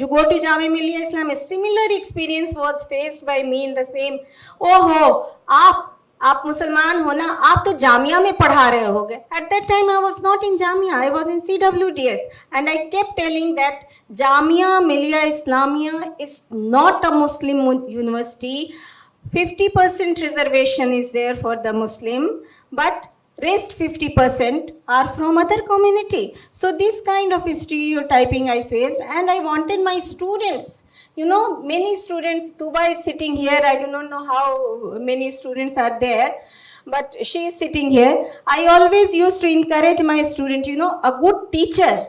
you go to Jamia Millia Islam. A similar experience was faced by me in the same. Oh, आप मुसलमान हो ना, आप तो जामिया में पढ़ा रहे होगे। At that time I was not in Jamia, I was in CWDS, and I kept telling that Jamia Millia Islamia is not a Muslim university. 50% reservation is there for the Muslim, but rest 50% are from other community. So this kind of stereotyping I faced, and I wanted my students. You know, many students, Tuba is sitting here, I do not know how many students are there, but she is sitting here. I always used to encourage my student, you know, a good teacher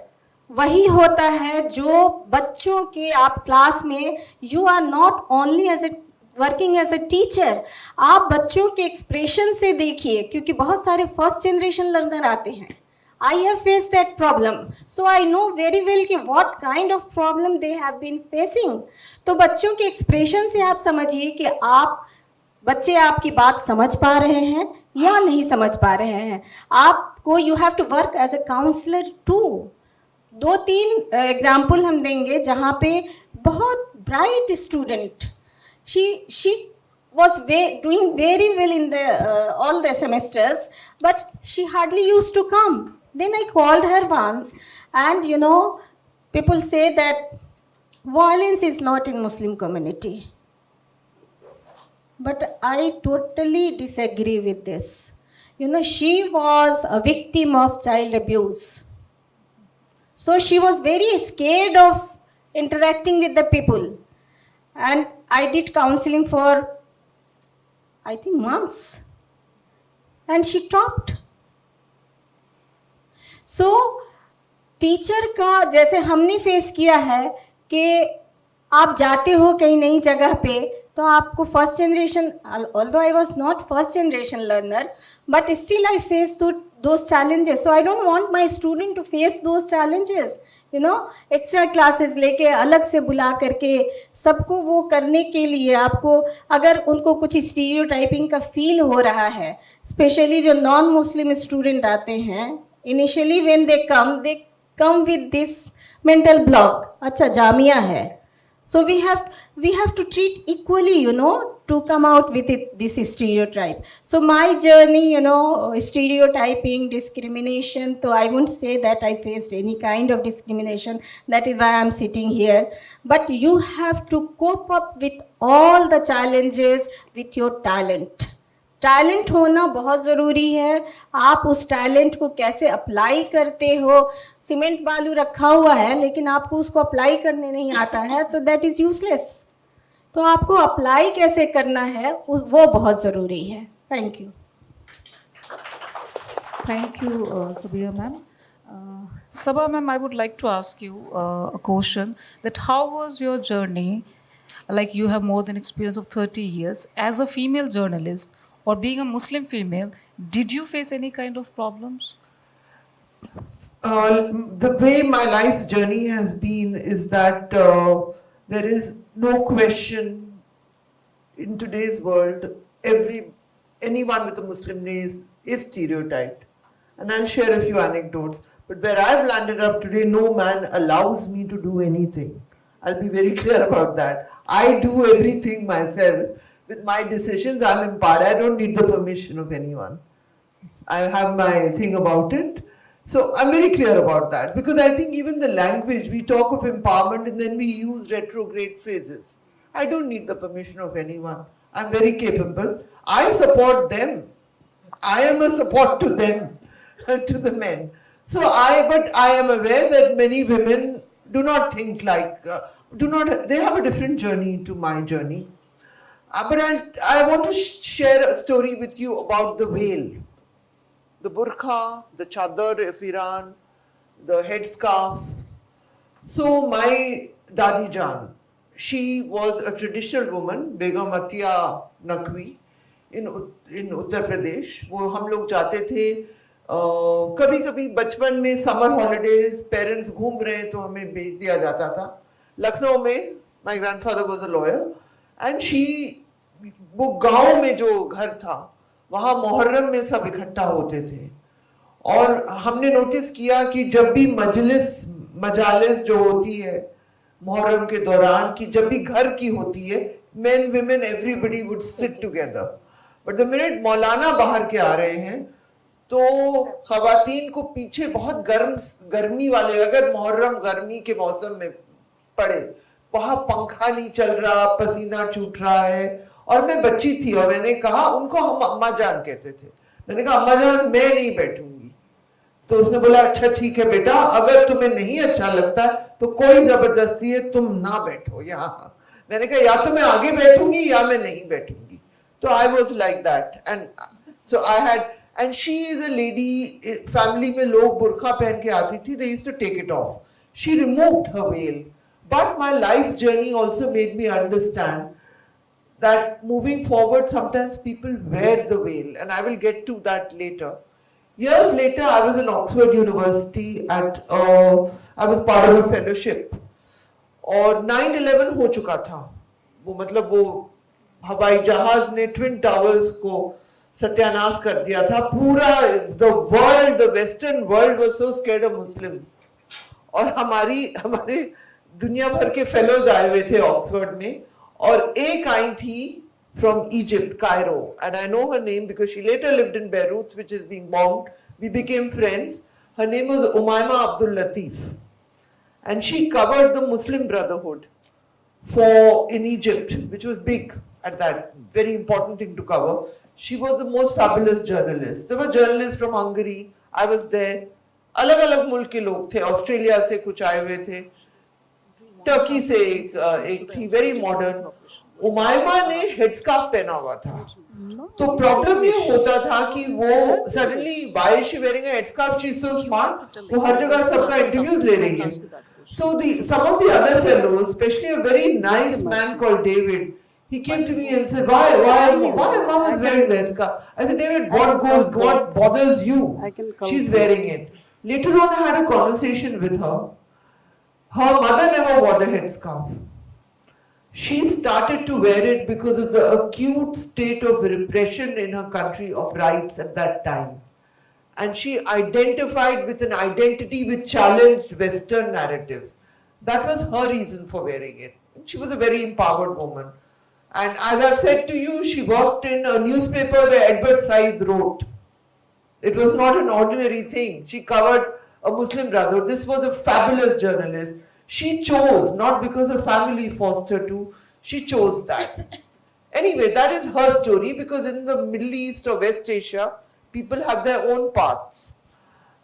वही होता है जो बच्चों के आप class में, you are not only as a working as a teacher, आप बच्चों के एक्सप्रेशन से देखिए, क्योंकि बहुत सारे फर्स्ट जनरेशन लर्नर आते हैं। I have faced that problem, so I know very well कि what kind of problem they have been facing. तो बच्चों के एक्सप्रेशन से आप समझिए कि बच्चे आपकी बात समझ पा रहे हैं या नहीं समझ पा रहे हैं। आपको you have to work as a counselor too. 2-3 example हम देंगे जहाँ पे बहुत bright student, she was doing very well in the all the semesters, but she hardly used to come. Then I called her once, and you know, people say that violence is not in Muslim community, but I totally disagree with this. You know, she was a victim of child abuse, so she was very scared of interacting with the people, and I did counseling for I think months, and she stopped. So teacher का जैसे हमने face किया है कि आप जाते हो कहीं नई जगह पे, तो आपको first generation, although I was not first generation learner, but still I faced those challenges. So I don't want my student to face those challenges. You know, extra classes लेके अलग से बुला करके सबको वो करने के लिए आपको, अगर उनको कुछ स्टीरियोटाइपिंग का फील हो रहा है, स्पेशली जो नॉन मुस्लिम स्टूडेंट आते हैं, initially when they come with this mental block, अच्छा जामिया है, so we have to treat equally, you know, to come out with this stereotype. So my journey, you know, stereotyping, discrimination, so I won't say that I faced any kind of discrimination. That is why I'm sitting here. But you have to cope up with all the challenges with your talent. Talent होना बहुत ज़रूरी है। आप उस talent को कैसे apply करते हो, सीमेंट बालू रखा हुआ है लेकिन आपको उसको अप्लाई करने नहीं आता है, तो दैट इज़ यूजलेस। तो आपको अप्लाई कैसे करना है वो बहुत ज़रूरी है। Thank you. Thank you, Sabia ma'am. Sabha ma'am, I would like to ask you a question, that how was your journey, like you have more than experience of 30 years, as a female journalist or being a Muslim female, did you face any kind of problems? The way my life's journey has been is that there is no question in today's world, anyone with a Muslim is stereotyped. And I'll share a few anecdotes. But where I've landed up today, no man allows me to do anything. I'll be very clear about that. I do everything myself. With my decisions, I'm empowered. I don't need the permission of anyone. I have my thing about it. So I'm very clear about that, because I think even the language, we talk of empowerment and then we use retrograde phrases. I don't need the permission of anyone. I'm very capable. I support them. I am a support to them, to the men. But I am aware that many women do not think like, they have a different journey to my journey. But I want to share a story with you about the veil. The burqa, the chadar of Iran, the headscarf. So my Dadi Jan, she was a traditional woman, Begum Atiya Naqvi, in Uttar Pradesh. वो हम लोग जाते थे, कभी कभी बचपन में summer holidays parents घूम रहे हैं तो हमें भेज दिया जाता था लखनऊ में. My grandfather was a lawyer and she, वो गांव में जो घर था वहां मुहर्रम में सब इकट्ठा होते थे. और हमने नोटिस किया कि जब भी मजालिस जो होती है मुहर्रम के दौरान, कि जब भी घर की होती है, main women everybody would sit together. But the minute मौलाना बाहर के आ रहे हैं तो खवातीन को पीछे बहुत गर्मी वाले, अगर मुहर्रम गर्मी के मौसम में पड़े, वहां पंखा नहीं चल रहा, पसीना छूट रहा है. और मैं बच्ची थी और मैंने कहा, उनको हम अम्मा जान कहते थे, मैंने कहा अम्मा जान मैं नहीं बैठूंगी. तो उसने बोला अच्छा ठीक है बेटा, अगर तुम्हें नहीं अच्छा लगता तो कोई जबरदस्ती है, तुम ना बैठो यहाँ. मैंने कहा या तो मैं आगे बैठूंगी या मैं नहीं बैठूंगी. तो I was like that. And so I had, and she is a lady. Family में लोग बुरखा पहन के आती थी, they used to take it off. She removed her veil. But my life journey also made me understand that moving forward, sometimes people wear the veil, and I will get to that later. Years later, I was in Oxford University I was part of a fellowship, और 9/11 हो चुका था. वो मतलब वो हवाई जहाज ने ट्विन टावर्स को सत्यानाश कर दिया था. पूरा the western world was so scared of Muslims. और हमारे दुनिया भर के फेलोज आए हुए थे ऑक्सफोर्ड में, और एक आई थी from Egypt, Cairo, and I know her name because she later lived in Beirut, which is being bombed. We became friends. Her name was Umayma Abdul Latif, and she covered the Muslim Brotherhood in Egypt, which was big at that, very important thing to cover. She was the most fabulous journalist. There were journalists from Hungary. I was there. अलग-अलग मुल्क के लोग थे. Australia से कुछ आए हुए थे. टर्की से एक थी, वेरी मॉडर्न. उमायमा ने हेडस्कार्फ पहना हुआ था. तो प्रॉब्लम ये होता था कि वो suddenly, why is she wearing a headscarf, she is so smart, वो हर जगह सबका इंटरव्यूज ले रही है. So some of the other fellows, especially a very nice man called David, he came to me and said, why mom is wearing the headscarf? I said, David, what bothers you? She's wearing it. Later on, I had a conversation with her. Her mother never wore the headscarf. She started to wear it because of the acute state of repression in her country of rights at that time. And she identified with an identity which challenged Western narratives. That was her reason for wearing it. She was a very empowered woman. And as I've said to you, she worked in a newspaper where Edward Said wrote. It was not an ordinary thing. She covered a Muslim Brotherhood. This was a fabulous journalist. She chose, not because her family forced her to, she chose that. Anyway, that is her story, because in the Middle East or West Asia, people have their own paths.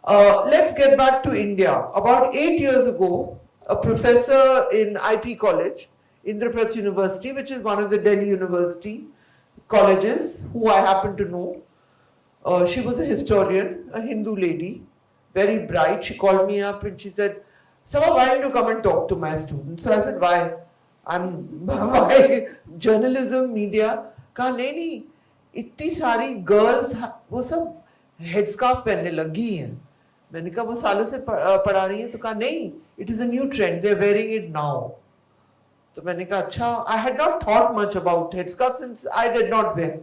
Let's get back to India. About 8 years ago, a professor in IP College, Indraprasth University, which is one of the Delhi University colleges, who I happen to know, she was a historian, a Hindu lady, very bright. She called me up and she said, Sabha, why don't you come and talk to my students? So I said, why? Why? Journalism, media? कहा नहीं, इतनी सारी girls वो सब headscarf पहनने लगी हैं. मैंने कहा वो सालों से पढ़ा रही हैं? तो कहा नहीं, it is a new trend, they are wearing it now. तो मैंने कहा अच्छा. I had not thought much about headscarf since I did not wear.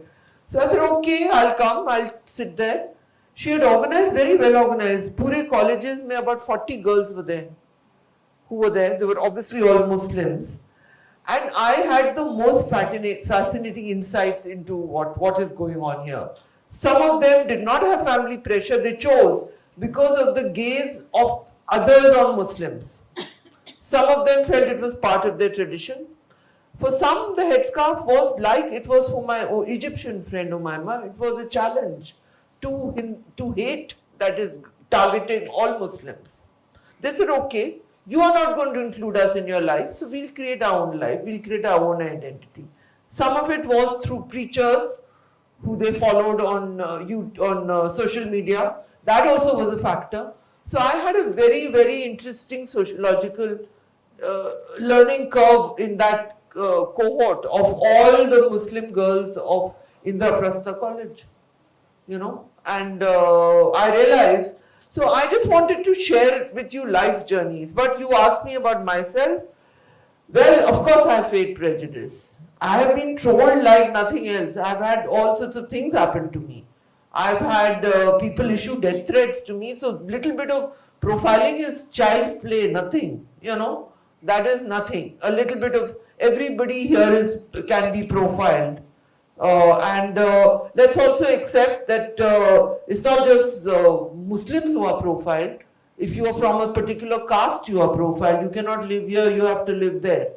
So I said, okay, I'll come, I'll sit there. She had organized, very well organized. Pure colleges, mein about 40 girls were there who were there. They were obviously all Muslims. And I had the most fascinating insights into what is going on here. Some of them did not have family pressure, they chose because of the gaze of others on Muslims. Some of them felt it was part of their tradition. For some, the headscarf was like it was for my Egyptian friend Umaima, it was a challenge to hate that is targeting all Muslims. They said, okay, you are not going to include us in your life, so we'll create our own life, we'll create our own identity. Some of it was through preachers who they followed on social media. That also was a factor. So I had a very, very interesting sociological learning curve in that cohort of all the Muslim girls of Indraprastha College, you know, and I realized, so I just wanted to share with you life's journeys. But you asked me about myself. Well, of course I have faith prejudice. I have been trolled like nothing else. I've had all sorts of things happen to me. I've had people issue death threats to me. So little bit of profiling is child's play, nothing, you know, that is nothing. A little bit of everybody here can be profiled. Let's also accept that it's not just Muslims who are profiled. If you are from a particular caste, you are profiled. You cannot live here, you have to live there.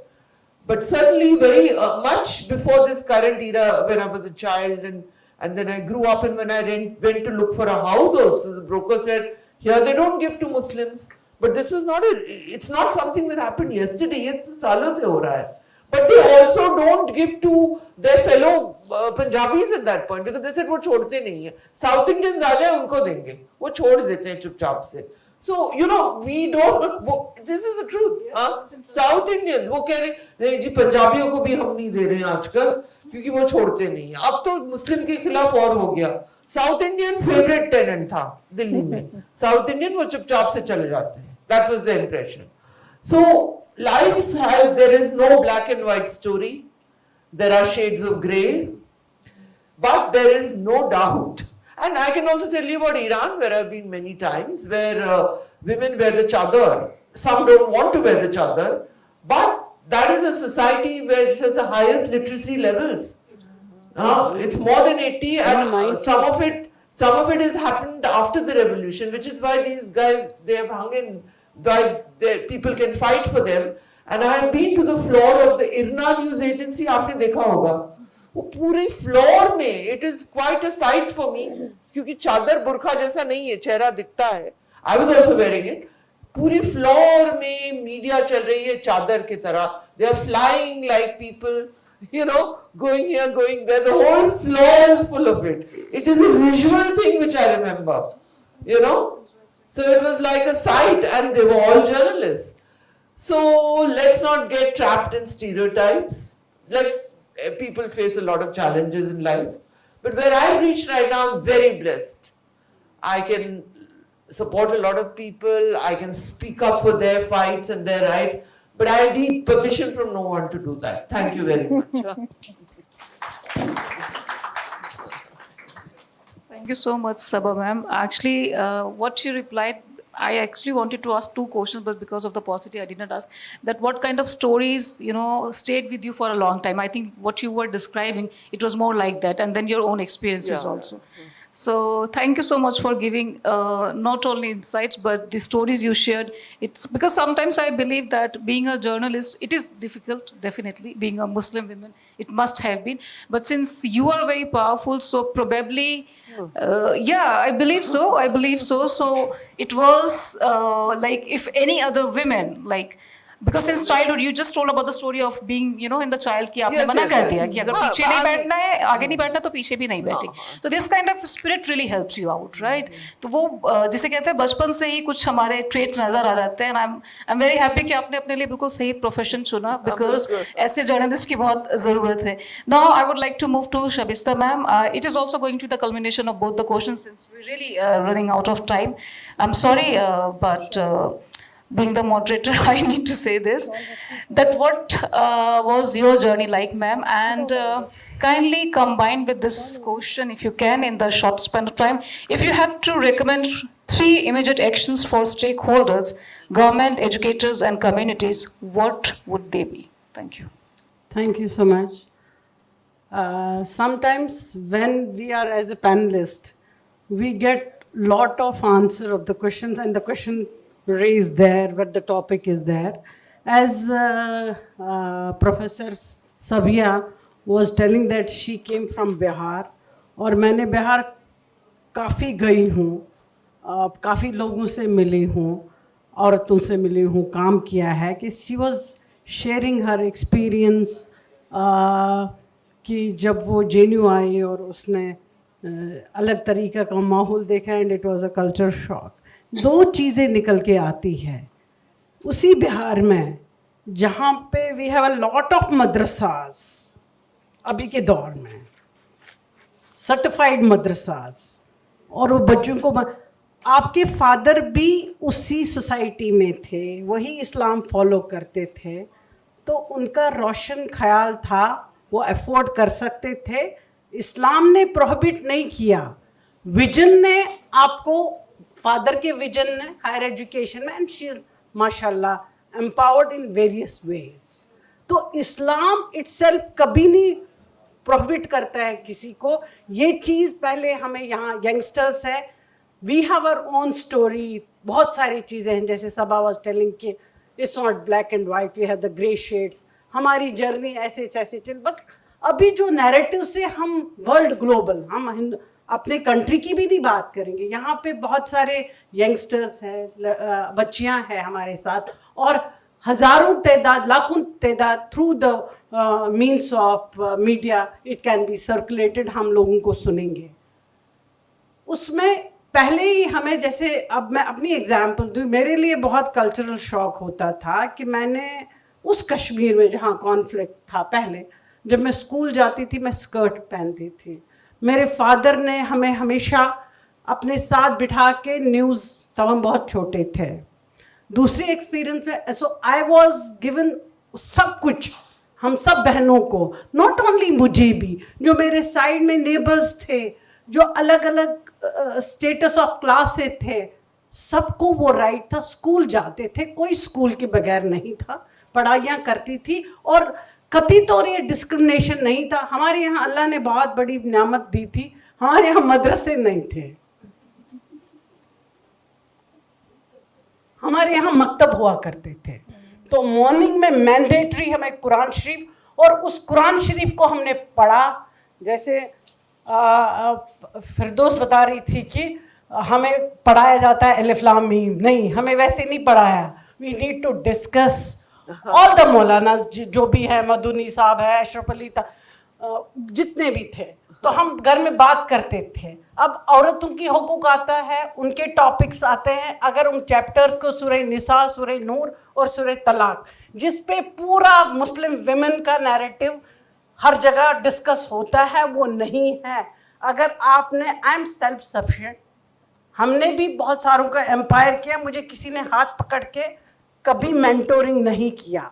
But certainly very much before this current era, when I was a child and then I grew up, and when I went to look for a house also, the broker said, here they don't give to Muslims. But this was not it's not something that happened yesterday. Yes, saalon se ho raha hai. But they also don't give to their fellow Punjabis at that point, because they said वो छोड़ते नहीं है. South Indians आ जाए उनको देंगे, वो छोड़ देते हैं चुपचाप से. So you know we don't. This is the truth. South Indians वो कह रहे नहीं जी पंजाबियों को भी हम नहीं दे रहे हैं आजकल क्योंकि वो छोड़ते नहीं है. अब तो मुस्लिम के खिलाफ और हो गया. साउथ इंडियन फेवरेट टेनेंट था दिल्ली में. साउथ इंडियन वो चुपचाप से चले जाते हैं. That was the impression. So life has, there is no black and white story. There are shades of grey, but there is no doubt. And I can also tell you about Iran, where I've been many times, where women wear the chadar. Some don't want to wear the chadar, but that is a society where it has the highest literacy levels. It's more than 80, and some of it has happened after the revolution, which is why these guys, they have hung in, why people can fight for them. And I have been to the floor of the IRNA news agency. आपने देखा होगा वो पूरे floor में, it is quite a sight for me, क्योंकि चादर बुरखा जैसा नहीं है, चेहरा दिखता है. I was also wearing it. पूरी फ्लोर में मीडिया चल रही है चादर की तरह. They are flying like people, you know, going here, going there. The whole floor is full of it. It is a visual thing which I remember, you know. So it was like a sight, and they were all journalists. So let's not get trapped in stereotypes. People face a lot of challenges in life. But where I've reached right now, I'm very blessed. I can support a lot of people. I can speak up for their fights and their rights. But I need permission from no one to do that. Thank you very much. Thank you so much, Sabha ma'am. Actually, what you replied, I actually wanted to ask two questions, but because of the paucity, I did not ask. That what kind of stories, you know, stayed with you for a long time? I think what you were describing, it was more like that, and then your own experiences also. So thank you so much for giving not only insights, but the stories you shared. It's because sometimes I believe that being a journalist, it is difficult, definitely. Being a Muslim woman, it must have been. But since you are very powerful, so probably, I believe so. I believe so. So it was like if any other women, like, because since childhood you just told about the story of being, you know, in the child कि आपने मना कर दिया कि अगर पीछे नहीं बैठना है, आगे नहीं बैठना तो पीछे भी नहीं बैठे. So this kind of spirit really helps you out, right? तो वो जिसे कहते हैं बचपन से ही कुछ हमारे traits नजर आ जाते हैं. And I'm very happy कि आपने अपने लिए बिल्कुल सही profession चुना, because ऐसे journalist की बहुत ज़रूरत है. Now I would like to move to Shabista ma'am. It is also going to be the culmination of both the questions since we're really running out of time. I'm sorry, but being the moderator, I need to say this, that what was your journey like, ma'am? And kindly combine with this question, if you can, in the short span of time. If you had to recommend 3 immediate actions for stakeholders, government, educators, and communities, what would they be? Thank you. Thank you so much. Sometimes when we are as a panelist, we get lot of answer of the questions and the question raised there, but the topic is there. As Professor Sabia was telling that she came from Bihar, और मैंने बिहार काफ़ी गई हूँ, काफ़ी लोगों से मिली हूँ, औरतों से मिली हूँ, काम किया है कि she was sharing her experience कि जब वो JNU आई और उसने अलग तरीक़ा का माहौल देखा and it was a culture shock. 2 चीज़ें निकल के आती है उसी बिहार में जहाँ पे we have a lot of madrasas अभी के दौर में, सर्टिफाइड मदरसास, और वो बच्चों को आपके फादर भी उसी सोसाइटी में थे, वही इस्लाम फॉलो करते थे, तो उनका रोशन ख्याल था, वो अफोर्ड कर सकते थे. इस्लाम ने प्रोहिबिट नहीं किया, विजन ने आपको, फादर के विजन ने हायर एजुकेशन में, एंड शी इज माशाल्लाह एम्पावर्ड इन वेरियस वेज. तो इस्लाम इटसेल्फ कभी नहीं प्रोहिबिट करता है किसी को. ये चीज़ पहले हमें यहाँ यंगस्टर्स है, we have our own story, बहुत सारी चीज़ें हैं, जैसे सबा वाज टेलिंग कि it's not black and white, we have the grey shades, हमारी जर्नी ऐसे चल. बट अभी जो नैरेटिव से हम वर्ल्ड ग्लोबल, हम अपने कंट्री की भी नहीं बात करेंगे, यहाँ पे बहुत सारे यंगस्टर्स हैं, बच्चियाँ हैं हमारे साथ, और हज़ारों तादाद, लाखों तादाद through the means of media it can be circulated, हम लोगों को सुनेंगे. उसमें पहले ही हमें, जैसे अब मैं अपनी एग्जांपल दूँ, मेरे लिए बहुत कल्चरल शॉक होता था कि मैंने उस कश्मीर में जहाँ कॉन्फ्लिक्ट था, पहले जब मैं स्कूल जाती थी मैं स्कर्ट पहनती थी. मेरे फादर ने हमें हमेशा अपने साथ बिठा के न्यूज़, तब हम बहुत छोटे थे. दूसरे एक्सपीरियंस में सो आई वॉज गिवन सब कुछ, हम सब बहनों को, नॉट ओनली मुझे भी, जो मेरे साइड में नेबर्स थे, जो अलग अलग स्टेटस ऑफ क्लास से थे, सबको वो राइट था. स्कूल जाते थे, कोई स्कूल के बगैर नहीं था, पढ़ाइयाँ करती थी, और कभी तो ये डिस्क्रिमिनेशन नहीं था. हमारे यहाँ अल्लाह ने बहुत बड़ी नियामत दी थी, हमारे यहाँ मदरसे नहीं थे, हमारे यहाँ मकतब हुआ करते थे. तो मॉर्निंग में मैंडेटरी हमें कुरान शरीफ, और उस कुरान शरीफ को हमने पढ़ा. जैसे फिरदौस बता रही थी कि हमें पढ़ाया जाता है अलिफ लाम मीम, नहीं, हमें वैसे नहीं पढ़ाया. We need to discuss all the maulanas जो भी है, मधुनी साहब है, अशरफ अली जितने भी थे, तो हम घर में बात करते थे. अब औरतों की हुकूक आता है, उनके टॉपिक्स आते हैं, अगर उन चैप्टर्स को सूरह निसा, सूरह नूर और सूरह तलाक, जिस पे पूरा मुस्लिम विमेन का नैरेटिव हर जगह डिस्कस होता है, वो नहीं है. अगर आपने, आई एम सेल्फ सफिशिएंट, हमने भी बहुत सारों का एम्पायर किया, मुझे किसी ने हाथ पकड़ के कभी मेंटोरिंग नहीं किया,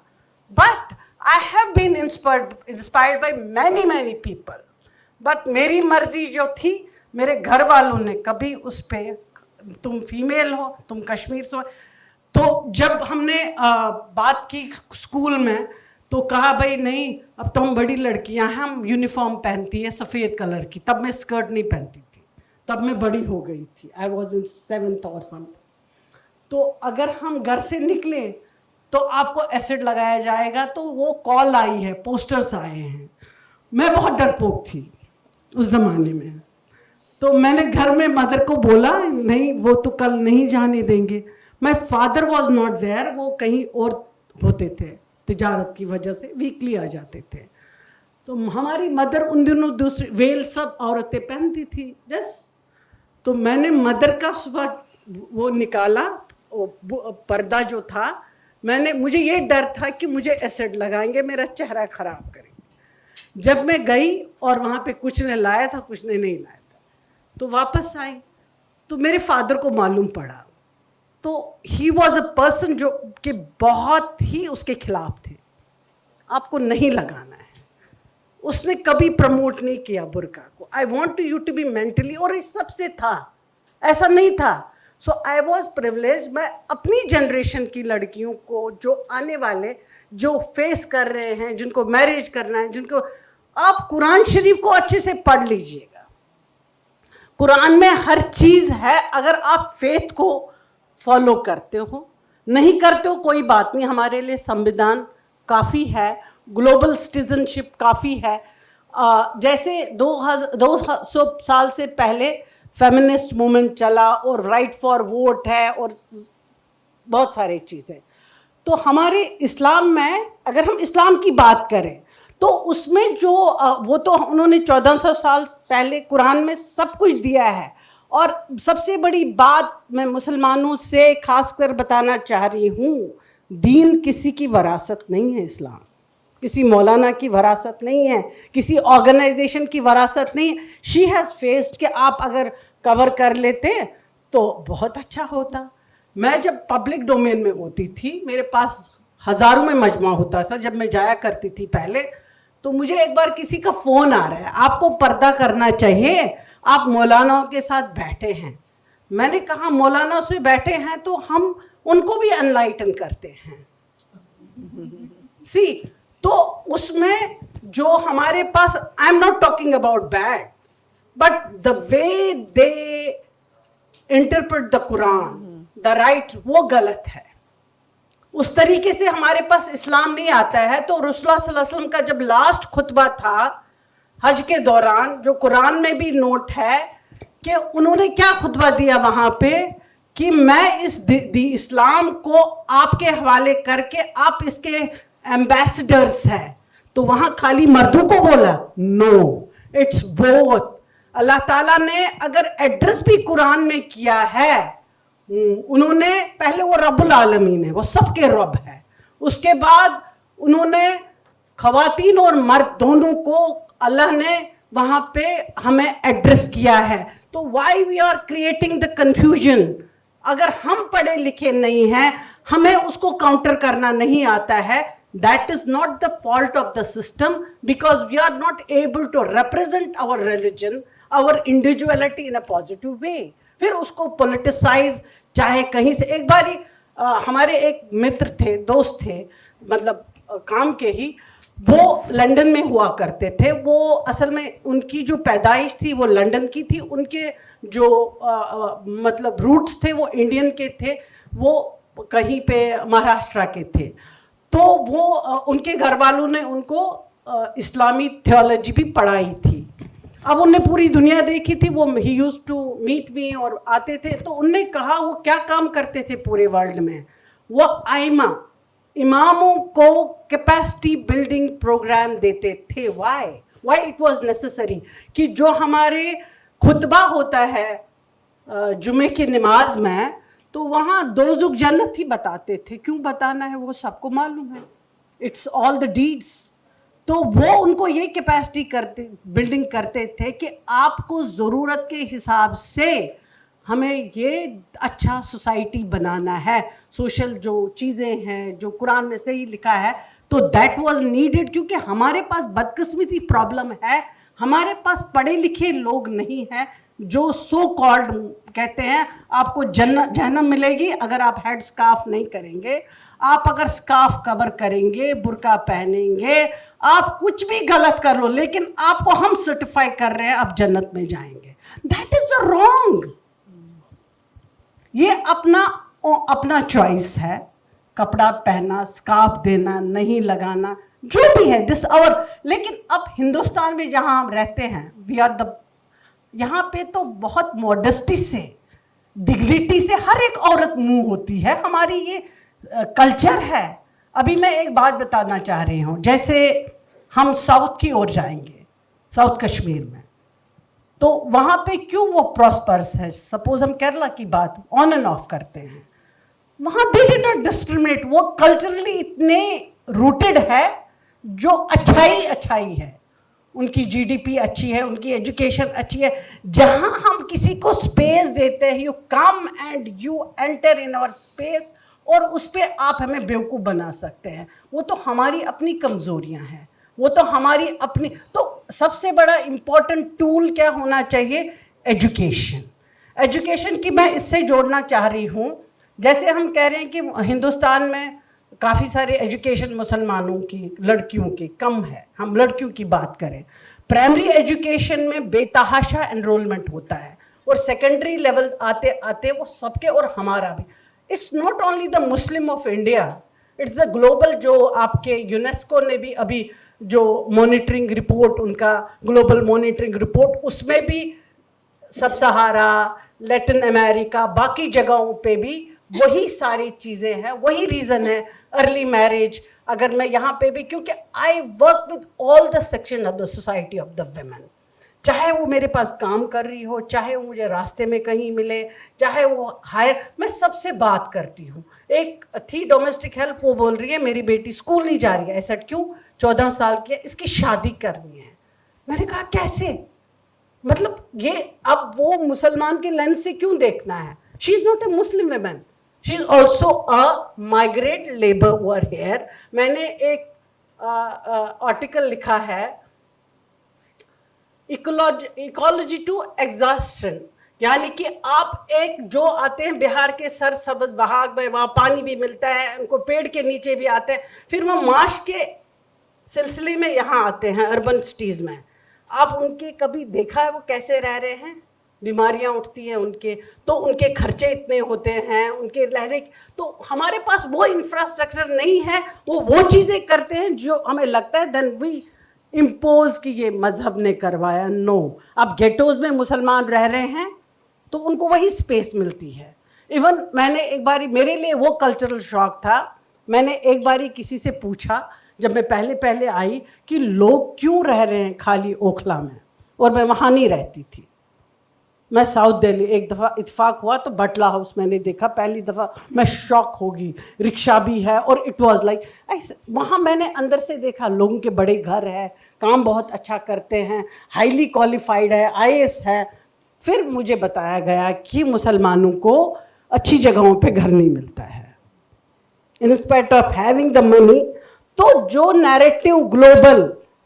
but I have been inspired by many people. But मेरी मर्जी जो थी, मेरे घर वालों ने कभी उस पे, तुम फीमेल हो, तुम कश्मीर से हो, तो जब हमने बात की स्कूल में, तो कहा भाई नहीं, अब तो हम बड़ी लड़कियां हैं, हम यूनिफॉर्म पहनती है सफ़ेद कलर की. तब मैं स्कर्ट नहीं पहनती थी, तब मैं बड़ी हो गई थी, आई वॉज इन 7th और समथिंग. तो अगर हम घर से निकले तो आपको एसिड लगाया जाएगा, तो वो कॉल आई है, पोस्टर्स आए हैं. मैं बहुत डरपोक थी उस ज़माने में, तो मैंने घर में मदर को बोला, नहीं वो तो कल नहीं जाने देंगे. My father was not there, वो कहीं और होते थे, तिजारत की वजह से वीकली आ जाते थे. तो हमारी मदर उन दिनों दूसरी वेल सब औरतें पहनती थी जस्ट. तो मैंने मदर का सुबह वो निकाला, पर्दा जो था, मुझे ये डर था कि मुझे एसिड लगाएंगे, मेरा चेहरा खराब करेंगे. जब मैं गई और वहाँ पे कुछ ने लाया था, कुछ ने नहीं लाया था, तो वापस आई तो मेरे फादर को मालूम पड़ा. तो ही वॉज अ पर्सन जो कि बहुत ही उसके खिलाफ थे, आपको नहीं लगाना है. उसने कभी प्रमोट नहीं किया बुर्का को। I want you to be mentally, और इस सबसे था, ऐसा नहीं था। So I was privilege. मैं अपनी जनरेशन की लड़कियों को, जो आने वाले, जो फेस कर रहे हैं, जिनको मैरिज करना है, जिनको, आप कुरान शरीफ को अच्छे से पढ़ लीजिएगा। कुरान में हर चीज है, अगर आप फेथ को फॉलो करते हो। नहीं करते हो कोई बात नहीं, हमारे लिए संविधान काफ़ी है, ग्लोबल सिटीजनशिप काफ़ी है। जैसे 200 साल से पहले फेमिनिस्ट मूवमेंट चला, और राइट फॉर वोट है, और बहुत सारी चीज़ें। तो हमारे इस्लाम में, अगर हम इस्लाम की बात करें, तो उसमें जो वो तो उन्होंने 1400 साल पहले कुरान में सब कुछ दिया है। और सबसे बड़ी बात मैं मुसलमानों से खासकर बताना चाह रही हूँ, दीन किसी की वरासत नहीं है। इस्लाम किसी मौलाना की वरासत नहीं है, किसी ऑर्गेनाइजेशन की वरासत नहीं है। शी हैज़ फेस्ड कि आप अगर कवर कर लेते तो बहुत अच्छा होता। मैं जब पब्लिक डोमेन में होती थी, मेरे पास हज़ारों में मजमा होता था जब मैं जाया करती थी पहले, तो मुझे एक बार किसी का फ़ोन आ रहा है, आपको पर्दा करना चाहिए, आप मौलानाओं के साथ बैठे हैं। मैंने कहा मौलाना से बैठे हैं तो हम उनको भी अनलाइटन करते हैं। सी, तो उसमें जो हमारे पास, I am not talking about bad, but the way they interpret the Quran, the right, वो गलत है। उस तरीके से हमारे पास इस्लाम नहीं आता है। तो रसूलुल्लाह सल्लल्लाहु अलैहि वसल्लम का जब लास्ट खुतबा था हज के दौरान, जो कुरान में भी नोट है, कि उन्होंने क्या खुतबा दिया वहां पे, कि मैं इस इस्लाम को आपके हवाले करके, आप इसके एम्बेसडर्स हैं। तो वहां खाली मर्दों को बोला? No, it's both. अल्लाह ताला ने अगर एड्रेस भी कुरान में किया है, उन्होंने पहले, वो रब्बुल आलमीन है, वो सबके रब है। उसके बाद उन्होंने खवातीन और मर्द दोनों को अल्लाह ने वहां पे हमें एड्रेस किया है। तो why we are creating the confusion? अगर हम पढ़े लिखे नहीं हैं, हमें उसको काउंटर करना नहीं आता है, that is not the fault of the system, because we are not able to represent our religion, our individuality in a positive way. फिर उसको पॉलिटिसाइज, चाहे कहीं से। एक बारी हमारे एक मित्र थे, दोस्त थे, मतलब काम के ही, वो लंदन में हुआ करते थे। वो असल में उनकी जो पैदाइश थी वो लंदन की थी, उनके जो मतलब रूट्स थे वो इंडियन के थे, वो कहीं पे महाराष्ट्र के थे। तो वो उनके घर वालों ने उनको इस्लामी थियोलॉजी भी पढ़ाई थी। अब उनने पूरी दुनिया देखी थी, वो ही यूज्ड टू मीट मी और आते थे। तो उनने कहा वो क्या काम करते थे पूरे वर्ल्ड में, वो आइमा, इमामों को कैपेसिटी बिल्डिंग प्रोग्राम देते थे। व्हाई इट वाज नेसेसरी कि जो हमारे खुतबा होता है जुमे की नमाज में, तो वहाँ दोज़ख जन्नत ही बताते थे। क्यों बताना है, वो सबको मालूम है, इट्स ऑल द डीड्स। तो वो उनको ये कैपेसिटी बिल्डिंग करते थे कि आपको ज़रूरत के हिसाब से हमें ये अच्छा सोसाइटी बनाना है, सोशल जो चीज़ें हैं जो कुरान में सही लिखा है, तो दैट वाज नीडेड। क्योंकि हमारे पास बदकिस्मती प्रॉब्लम है, हमारे पास पढ़े लिखे लोग नहीं हैं, जो सो कॉल्ड कहते हैं आपको जहन्नम मिलेगी अगर आप हेड स्कार्फ नहीं करेंगे, आप अगर स्कार्फ कवर करेंगे, बुर्का पहनेंगे, आप कुछ भी गलत कर लो, लेकिन आपको हम सर्टिफाई कर रहे हैं आप जन्नत में जाएंगे। That is the wrong. ये अपना चॉइस है, कपड़ा पहना, स्कार्फ देना, नहीं लगाना, जो भी है दिस आवर। लेकिन अब हिंदुस्तान में जहां हम रहते हैं, वी आर द, यहाँ पे तो बहुत मॉडेस्टी से, डिग्निटी से हर एक औरत मुंह होती है। हमारी ये कल्चर है। अभी मैं एक बात बताना चाह रही हूँ, जैसे हम साउथ की ओर जाएंगे, साउथ कश्मीर में, तो वहाँ पे क्यों वो प्रॉस्पर्स है। सपोज हम केरला की बात ऑन एंड ऑफ करते हैं, वहाँ दे डिड नॉट डिस्क्रिमिनेट। वो कल्चरली इतने रूटेड है, जो अच्छाई है, उनकी जीडीपी अच्छी है, उनकी एजुकेशन अच्छी है। जहाँ हम किसी को स्पेस देते हैं, you come and you enter in our space, और उस पर आप हमें बेवकूफ़ बना सकते हैं, वो तो हमारी अपनी कमज़ोरियाँ हैं। वो तो हमारी अपनी, तो सबसे बड़ा इम्पोर्टेंट टूल क्या होना चाहिए? एजुकेशन। एजुकेशन की मैं इससे जोड़ना चाह रही हूँ, जैसे हम कह रहे हैं कि हिंदुस्तान में काफ़ी सारे एजुकेशन मुसलमानों की, लड़कियों की कम है। हम लड़कियों की बात करें, प्राइमरी एजुकेशन में बेतहाशा एनरोलमेंट होता है, और सेकेंडरी लेवल आते आते वो सबके, और हमारा भी। It's not only the Muslim of India, it's the global. जो आपके यूनेस्को ने भी अभी जो मॉनिटरिंग रिपोर्ट, उनका ग्लोबल मॉनिटरिंग रिपोर्ट, उसमें भी सब सहारा, लैटिन अमेरिका, बाकी जगहों पे भी वही सारी चीज़ें हैं, वही रीज़न है। अर्ली मैरिज, अगर मैं यहाँ पे भी, क्योंकि I work with all the section of the society of the women, चाहे वो मेरे पास काम कर रही हो, चाहे वो मुझे रास्ते में कहीं मिले, चाहे वो हायर, मैं सबसे बात करती हूँ। एक थी डोमेस्टिक हेल्प, वो बोल रही है मेरी बेटी स्कूल नहीं जा रही है। ऐसा क्यों? 14 साल की है, इसकी शादी करनी है। मैंने कहा कैसे? मतलब ये अब वो मुसलमान के लेंस से क्यों देखना है? She is not a Muslim women, she is also a migrate labour over here. मैंने एक आर्टिकल लिखा है, इकोलॉजी टू एग्जॉस्शन, यानी कि आप एक जो आते हैं बिहार के सरसब्ज बहाग में, वहाँ पानी भी मिलता है, उनको पेड़ के नीचे भी आते हैं, फिर वो माश के सिलसिले में यहाँ आते हैं अर्बन सिटीज़ में। आप उनके कभी देखा है वो कैसे रह रहे हैं? बीमारियां उठती हैं उनके, तो उनके खर्चे इतने होते हैं, उनके रहने, तो हमारे पास वो इंफ्रास्ट्रक्चर नहीं है। वो चीज़ें करते हैं जो हमें लगता है देन वी इम्पोज कि ये मजहब ने करवाया। नो, अब गेटोज में मुसलमान रह रहे हैं तो उनको वही स्पेस मिलती है। इवन मैंने एक बारी, मेरे लिए वो कल्चरल शॉक था, मैंने एक बारी किसी से पूछा जब मैं पहले पहले आई कि लोग क्यों रह रहे हैं खाली ओखला में, और मैं वहाँ नहीं रहती थी। मैं साउथ दिल्ली, एक दफ़ा इत्तेफाक हुआ तो बटला हाउस मैंने देखा पहली दफ़ा, मैं शॉक होगी। रिक्शा भी है, और इट वाज लाइक वहाँ मैंने अंदर से देखा लोगों के बड़े घर है, काम बहुत अच्छा करते हैं, हाईली क्वालिफाइड है, IAS है। फिर मुझे बताया गया कि मुसलमानों को अच्छी जगहों पे घर नहीं मिलता है in spite of having the money. तो जो नैरेटिव ग्लोबल,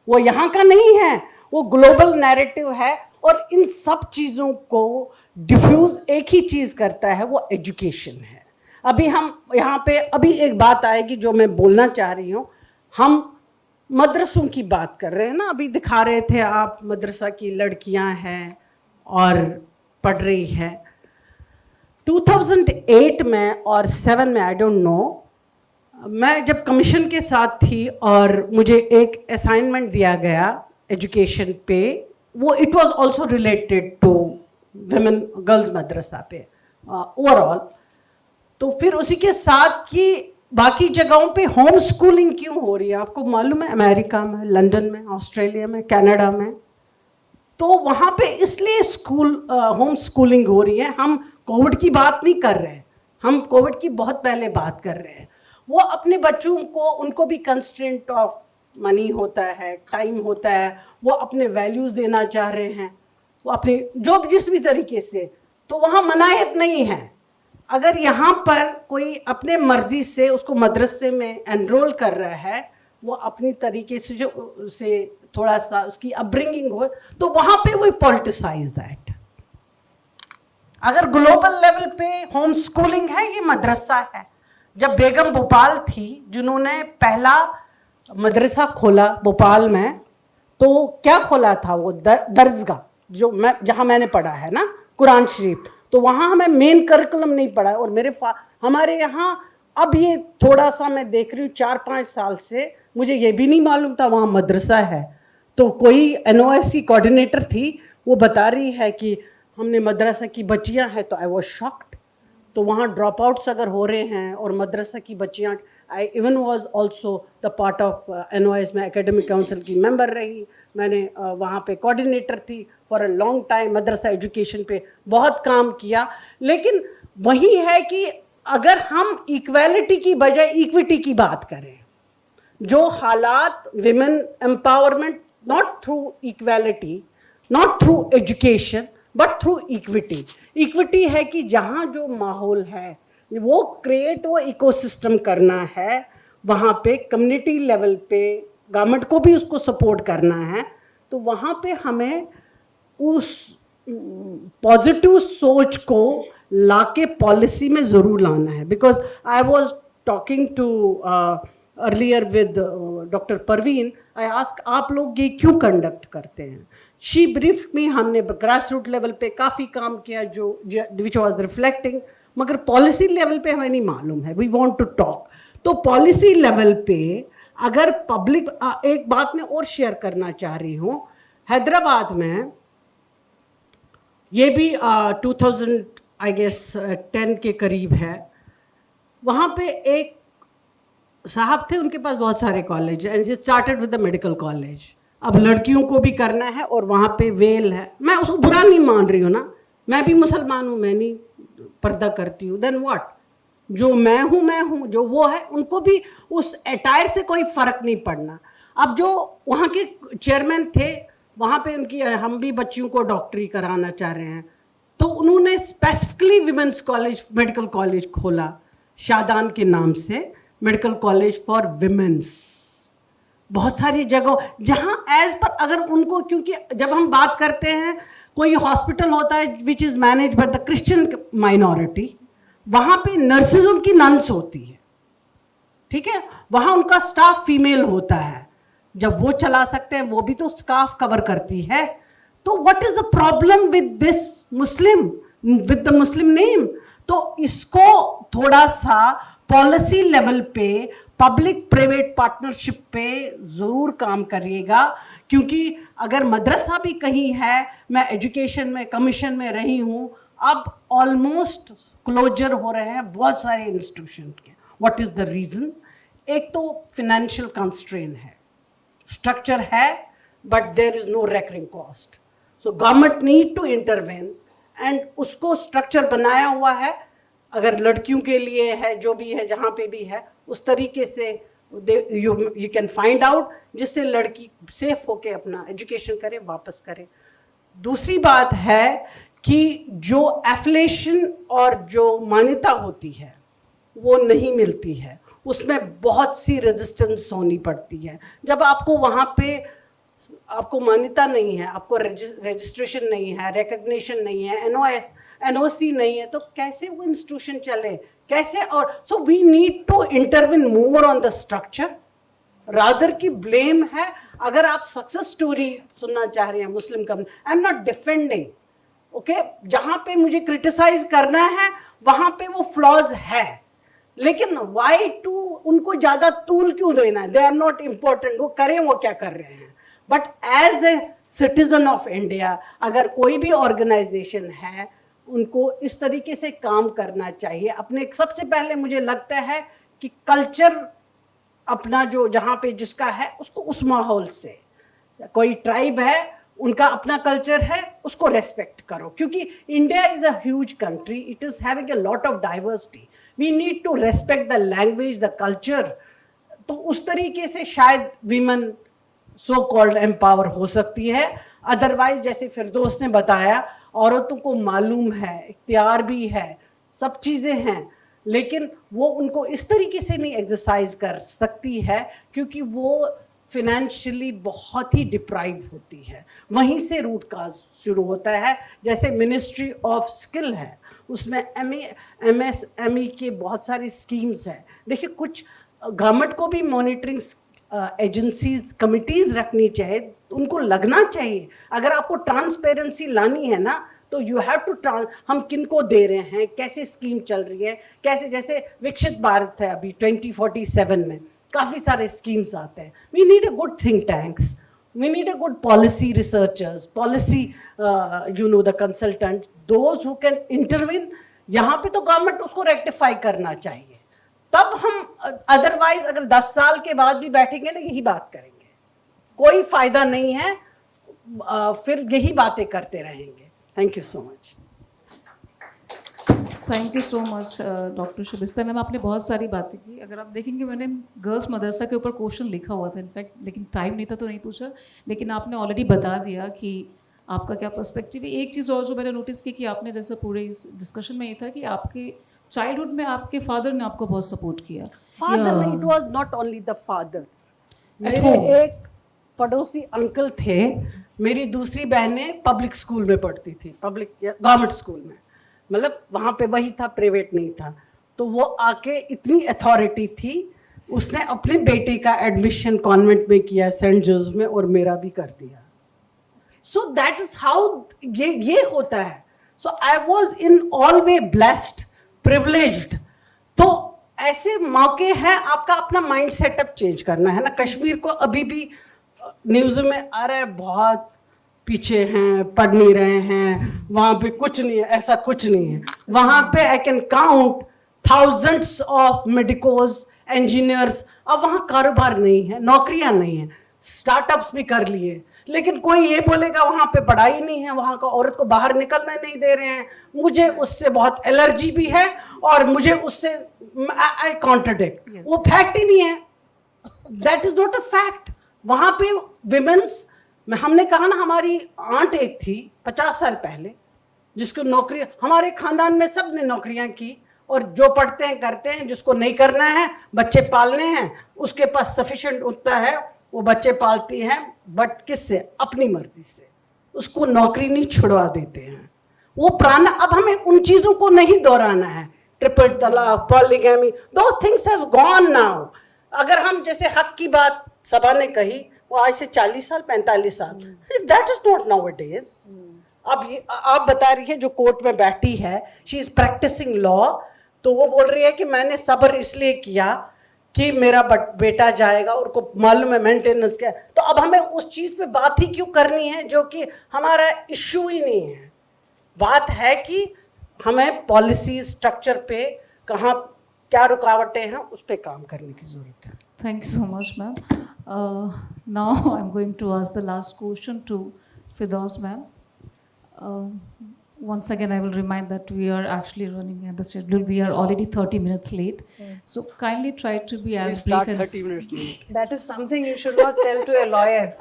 वो यहाँ का नहीं है, वो ग्लोबल नैरेटिव है, और इन सब चीज़ों को डिफ्यूज एक ही चीज़ करता है, वो एजुकेशन है। अभी हम यहाँ पे अभी एक बात आएगी जो मैं बोलना चाह रही हूँ। हम मदरसों की बात कर रहे हैं ना, अभी दिखा रहे थे आप, मदरसा की लड़कियाँ हैं और पढ़ रही हैं। 2008 में और 7 में, आई डोंट नो, मैं जब कमीशन के साथ थी और मुझे एक असाइनमेंट दिया गया एजुकेशन पे, वो it was also related to women girls madrasa पे ओवरऑल। तो फिर उसी के साथ कि बाकी जगहों पे होम स्कूलिंग क्यों हो रही है, आपको मालूम है? अमेरिका में, लंदन में, ऑस्ट्रेलिया में, कनाडा में, तो वहाँ पे इसलिए स्कूल होम स्कूलिंग हो रही है। हम कोविड की बात नहीं कर रहे हैं, हम कोविड की बहुत पहले बात कर रहे हैं। वो अपने बच्चों को, उनको भी कंस्ट्रेंट ऑफ मनी होता है, टाइम होता है, वो अपने वैल्यूज़ देना चाह रहे हैं, वो अपने जो जिस भी तरीके से, तो वहाँ मनाहित नहीं है। अगर यहाँ पर कोई अपने मर्जी से उसको मदरसे में एनरोल कर रहा है, वो अपनी तरीके से जो उसे थोड़ा सा उसकी अपब्रिंगिंग हो, तो वहाँ पे वो पॉलिटिसाइज दैट। अगर ग्लोबल लेवल पे होम स्कूलिंग है, ये मदरसा है। जब बेगम भोपाल थी जिन्होंने पहला मदरसा खोला भोपाल में, तो क्या खोला था वो? दरसगाह, जो मैं जहाँ मैंने पढ़ा है ना, कुरान शरीफ, तो वहाँ हमें मेन करिकुलम नहीं पढ़ा। और हमारे यहाँ अब ये थोड़ा सा मैं देख रही हूँ 4-5 साल से, मुझे ये भी नहीं मालूम था वहाँ मदरसा है। तो कोई NOS की कोऑर्डिनेटर थी, वो बता रही है कि हमने मदरसा की बच्चियाँ हैं, तो आई वाज शॉक्ड। तो वहाँ ड्रॉप आउट्स अगर हो रहे हैं और मदरसा की बच्चियाँ, I even was also the part of NOS में एकेडमिक काउंसिल की मेंबर रही, मैंने वहाँ पे कोऑर्डिनेटर थी for a long time, Madrasa education पे बहुत काम किया। लेकिन वही है कि अगर हम इक्वालिटी की बजाय इक्विटी की बात करें, जो हालात women empowerment, not through equality, not through education, but through equity. Equity है कि जहाँ जो माहौल है वो क्रिएट, वो इकोसिस्टम करना है, वहाँ पे कम्युनिटी लेवल पे गवर्नमेंट को भी उसको सपोर्ट करना है, तो वहाँ पे हमें उस पॉजिटिव सोच को लाके पॉलिसी में ज़रूर लाना है. Because I was talking to earlier with doctor Parveen, I ask आप लोग ये क्यों कंडक्ट करते हैं. शी ब्रीफ मी, हमने ग्रास रूट लेवल पे काफ़ी काम किया जो विच वॉज रिफ्लेक्टिंग, मगर पॉलिसी लेवल पे हमें नहीं मालूम है. We want to talk. तो पॉलिसी लेवल पे अगर पब्लिक, एक बात मैं और शेयर करना चाह रही हूँ. हैदराबाद में ये भी 2000 आई गेस 10 के करीब है. वहाँ पे एक साहब थे, उनके पास बहुत सारे college, and she started with the medical college. अब लड़कियों को भी करना है और वहाँ पे वेल है. मैं उसको बुरा नहीं मान रही हूँ ना, मैं भी मुसलमान हूँ, मैं नहीं पर्दा करती हूँ. देन व्हाट, जो मैं हूँ, जो वो है, उनको भी उस अटायर से कोई फर्क नहीं पड़ना. अब जो वहाँ के चेयरमैन थे, वहाँ पे उनकी, हम भी बच्चियों को डॉक्टरी कराना चाह रहे हैं, तो उन्होंने specifically women's college, medical college खोला शादान के नाम से, मेडिकल कॉलेज फॉर विमेंस. बहुत सारी जगह जहाँ एज पर अगर उनको, क्योंकि जब हम बात करते हैं कोई हॉस्पिटल होता है which is manage by the Christian minority, वहाँ पे नर्सेज उनकी नन्स होती है, ठीक है, वहाँ उनका स्टाफ फीमेल होता है. जब वो चला सकते हैं, वो भी तो स्काफ कवर करती है. तो what is the problem with this Muslim, with the Muslim name. तो इसको थोड़ा सा पॉलिसी लेवल पे, पब्लिक प्राइवेट पार्टनरशिप पे ज़रूर काम करिएगा. क्योंकि अगर मदरसा भी कहीं है, मैं एजुकेशन में कमीशन में रही हूँ, अब ऑलमोस्ट क्लोजर हो रहे हैं बहुत सारे इंस्टीट्यूशन के. What is the reason? एक तो फिनेंशियल कंस्ट्रेन है, स्ट्रक्चर है, but there is no recurring cost. So government need to intervene, and उसको स्ट्रक्चर बनाया हुआ है. अगर लड़कियों के लिए है, जो भी है, जहाँ पे भी है, उस तरीके से यू कैन फाइंड आउट, जिससे लड़की सेफ होके अपना एजुकेशन करे, वापस करे. दूसरी बात है कि जो एफिलिएशन और जो मान्यता होती है वो नहीं मिलती है, उसमें बहुत सी रेजिस्टेंस होनी पड़ती है. जब आपको वहाँ पे आपको मान्यता नहीं है, आपको रजिस्ट्रेशन नहीं है, रिकग्निशन नहीं है, एनओसी नहीं है, तो कैसे वो इंस्टीट्यूशन चले, कैसे? और so we need to intervene more on the structure rather की ब्लेम है. अगर आप सक्सेस स्टोरी सुनना चाह रहे हैं Muslim community, I am not defending, okay, जहाँ पे मुझे क्रिटिसाइज करना है वहाँ पे वो फ्लॉज है, लेकिन वाई टू उनको ज़्यादा तूल क्यों देना है? दे आर नॉट इम्पोर्टेंट, वो करें, वो क्या कर रहे हैं. But as a citizen of India, अगर कोई भी ऑर्गेनाइजेशन है, उनको इस तरीके से काम करना चाहिए. अपने सबसे पहले मुझे लगता है कि कल्चर अपना जो जहाँ पे जिसका है, उसको उस माहौल से, कोई ट्राइब है, उनका अपना कल्चर है, उसको रेस्पेक्ट करो. क्योंकि India is a huge country, it is having a lot of diversity. We need to respect the language, the culture. तो उस तरीके से शायद वीमेन सो कॉल्ड एम्पावर हो सकती है. अदरवाइज जैसे फिरदौस ने बताया, औरतों को मालूम है, इख्तियार भी है, सब चीज़ें हैं, लेकिन वो उनको इस तरीके से नहीं एक्सरसाइज कर सकती है क्योंकि वो फिनेंशियली बहुत ही डिप्राइव होती है. वहीं से रूट काज शुरू होता है. जैसे मिनिस्ट्री ऑफ स्किल है, उसमें MSME के बहुत सारी स्कीम्स हैं. देखिए, कुछ गवर्नमेंट को भी मॉनिटरिंग एजेंसीज, कमिटीज़ रखनी चाहिए, उनको लगना चाहिए. अगर आपको ट्रांसपेरेंसी लानी है ना, तो यू हैव टू हम किन को दे रहे हैं, कैसे स्कीम चल रही है, कैसे, जैसे विकसित भारत है अभी 2047 में काफ़ी सारे स्कीम्स आते हैं. We need a good think tanks, we need a good policy researchers, policy the consultant, those who can intervene. यहाँ पे तो गवर्नमेंट उसको रेक्टिफाई करना चाहिए, तब हम. अदरवाइज अगर 10 साल के बाद भी बैठेंगे ना, यही बात करेंगे, कोई फायदा नहीं है. फिर यही बातें करते रहेंगे. Thank you so much. Thank you so much doctor Shabista ma'am, आपने बहुत सारी बातें की. अगर आप देखेंगे, मैंने गर्ल्स मदरसा के ऊपर क्वेश्चन लिखा हुआ था इनफैक्ट, लेकिन टाइम नहीं था तो नहीं पूछा. लेकिन आपने ऑलरेडी बता दिया कि आपका क्या पर्सपेक्टिव है. एक चीज़ और जो मैंने नोटिस की कि आपने, जैसे पूरे इस डिस्कशन में ये था कि आपके चाइल्डहुड में आपके फादर ने आपको बहुत सपोर्ट किया. Father, it was not only the father. मेरे home. एक पड़ोसी अंकल थे, मेरी दूसरी बहनें पब्लिक स्कूल में पढ़ती थी, पब्लिक गवर्नमेंट स्कूल में, मतलब वहाँ पे वही था, प्राइवेट नहीं था। तो वो आके इतनी अथॉरिटी थी, उसने अपने बेटे का एडमिशन कॉन्वेंट में किया सेंट जोसेफ में, और मेरा भी कर दिया। सो दैट इज हाउ ये होता है। So I was in all way blessed, privileged. तो ऐसे मौके हैं, आपका अपना माइंड सेटअप चेंज करना है ना। कश्मीर को अभी भी न्यूज़ में आ रहा है बहुत पीछे हैं, पढ़ नहीं रहे हैं, वहाँ पे कुछ नहीं है, ऐसा कुछ नहीं है। वहाँ पे I can count thousands of medicos, engineers. अब वहाँ कारोबार नहीं है, नौकरियाँ नहीं है, स्टार्टअप्स भी कर लिए, लेकिन कोई ये बोलेगा वहाँ पे पढ़ाई नहीं है, वहाँ का औरत को बाहर निकलने नहीं दे रहे हैं। मुझे उससे बहुत एलर्जी भी है, और मुझे उससे आई कॉन्ट्रडिक्ट, वो फैक्ट ही नहीं है, that is not a fact. वहाँ पे विमेंस में हमने कहा ना, हमारी आंट एक थी 50 साल पहले जिसको नौकरी, हमारे खानदान में सब ने नौकरियां की, और जो पढ़ते हैं करते हैं, जिसको नहीं करना है, बच्चे पालने हैं, उसके पास सफिशिएंट उतना है, वो बच्चे पालती हैं, बट किससे? अपनी मर्जी से। उसको नौकरी नहीं छुड़वा देते हैं। वो पुराना, अब हमें उन चीज़ों को नहीं दोहराना है। ट्रिपल तलाक, पॉलीगैमी, दो थिंग्स हैव गॉन नाउ। अगर हम जैसे हक की बात सभा ने कही, वो आज से 40 साल 45 साल, that is not now it is. अब ये आप बता रही है जो कोर्ट में बैठी है, शी इज प्रैक्टिसिंग लॉ, तो वो बोल रही है कि मैंने सब्र इसलिए किया कि मेरा बेटा जाएगा, उनको मालूम है मेंटेनेंस क्या। तो अब हमें उस चीज़ पे बात ही क्यों करनी है जो कि हमारा इश्यू ही नहीं है। बात है कि हमें पॉलिसी स्ट्रक्चर पे कहाँ क्या रुकावटें हैं, उस पर काम करने की ज़रूरत है। Thank you so much, ma'am. Now I'm going to ask the last question to Firdaus, ma'am. Once again, I will remind that we are actually running at the schedule. We are already 30 minutes late. So kindly try to be as brief Start as 30 minutes late. That is something you should not tell to a lawyer.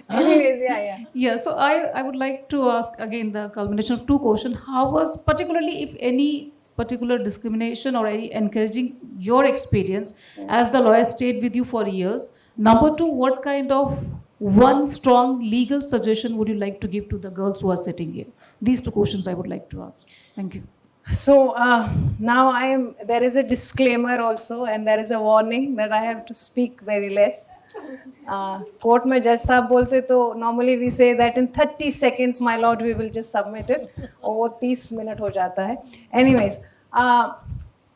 Anyways, yeah. Yeah, so I would like to ask again the culmination of two questions. How was particularly, if any, particular discrimination or any encouraging your experience as the lawyer stayed with you for years? Number two, what kind of one strong legal suggestion would you like to give to the girls who are sitting here? These two questions I would like to ask. Thank you. So now there is a disclaimer also, and there is a warning that I have to speak very less. Court में जज साहब बोलते तो normally we say that in 30 seconds my lord we will just submit it, और वो 30 minute हो जाता है। Anyways,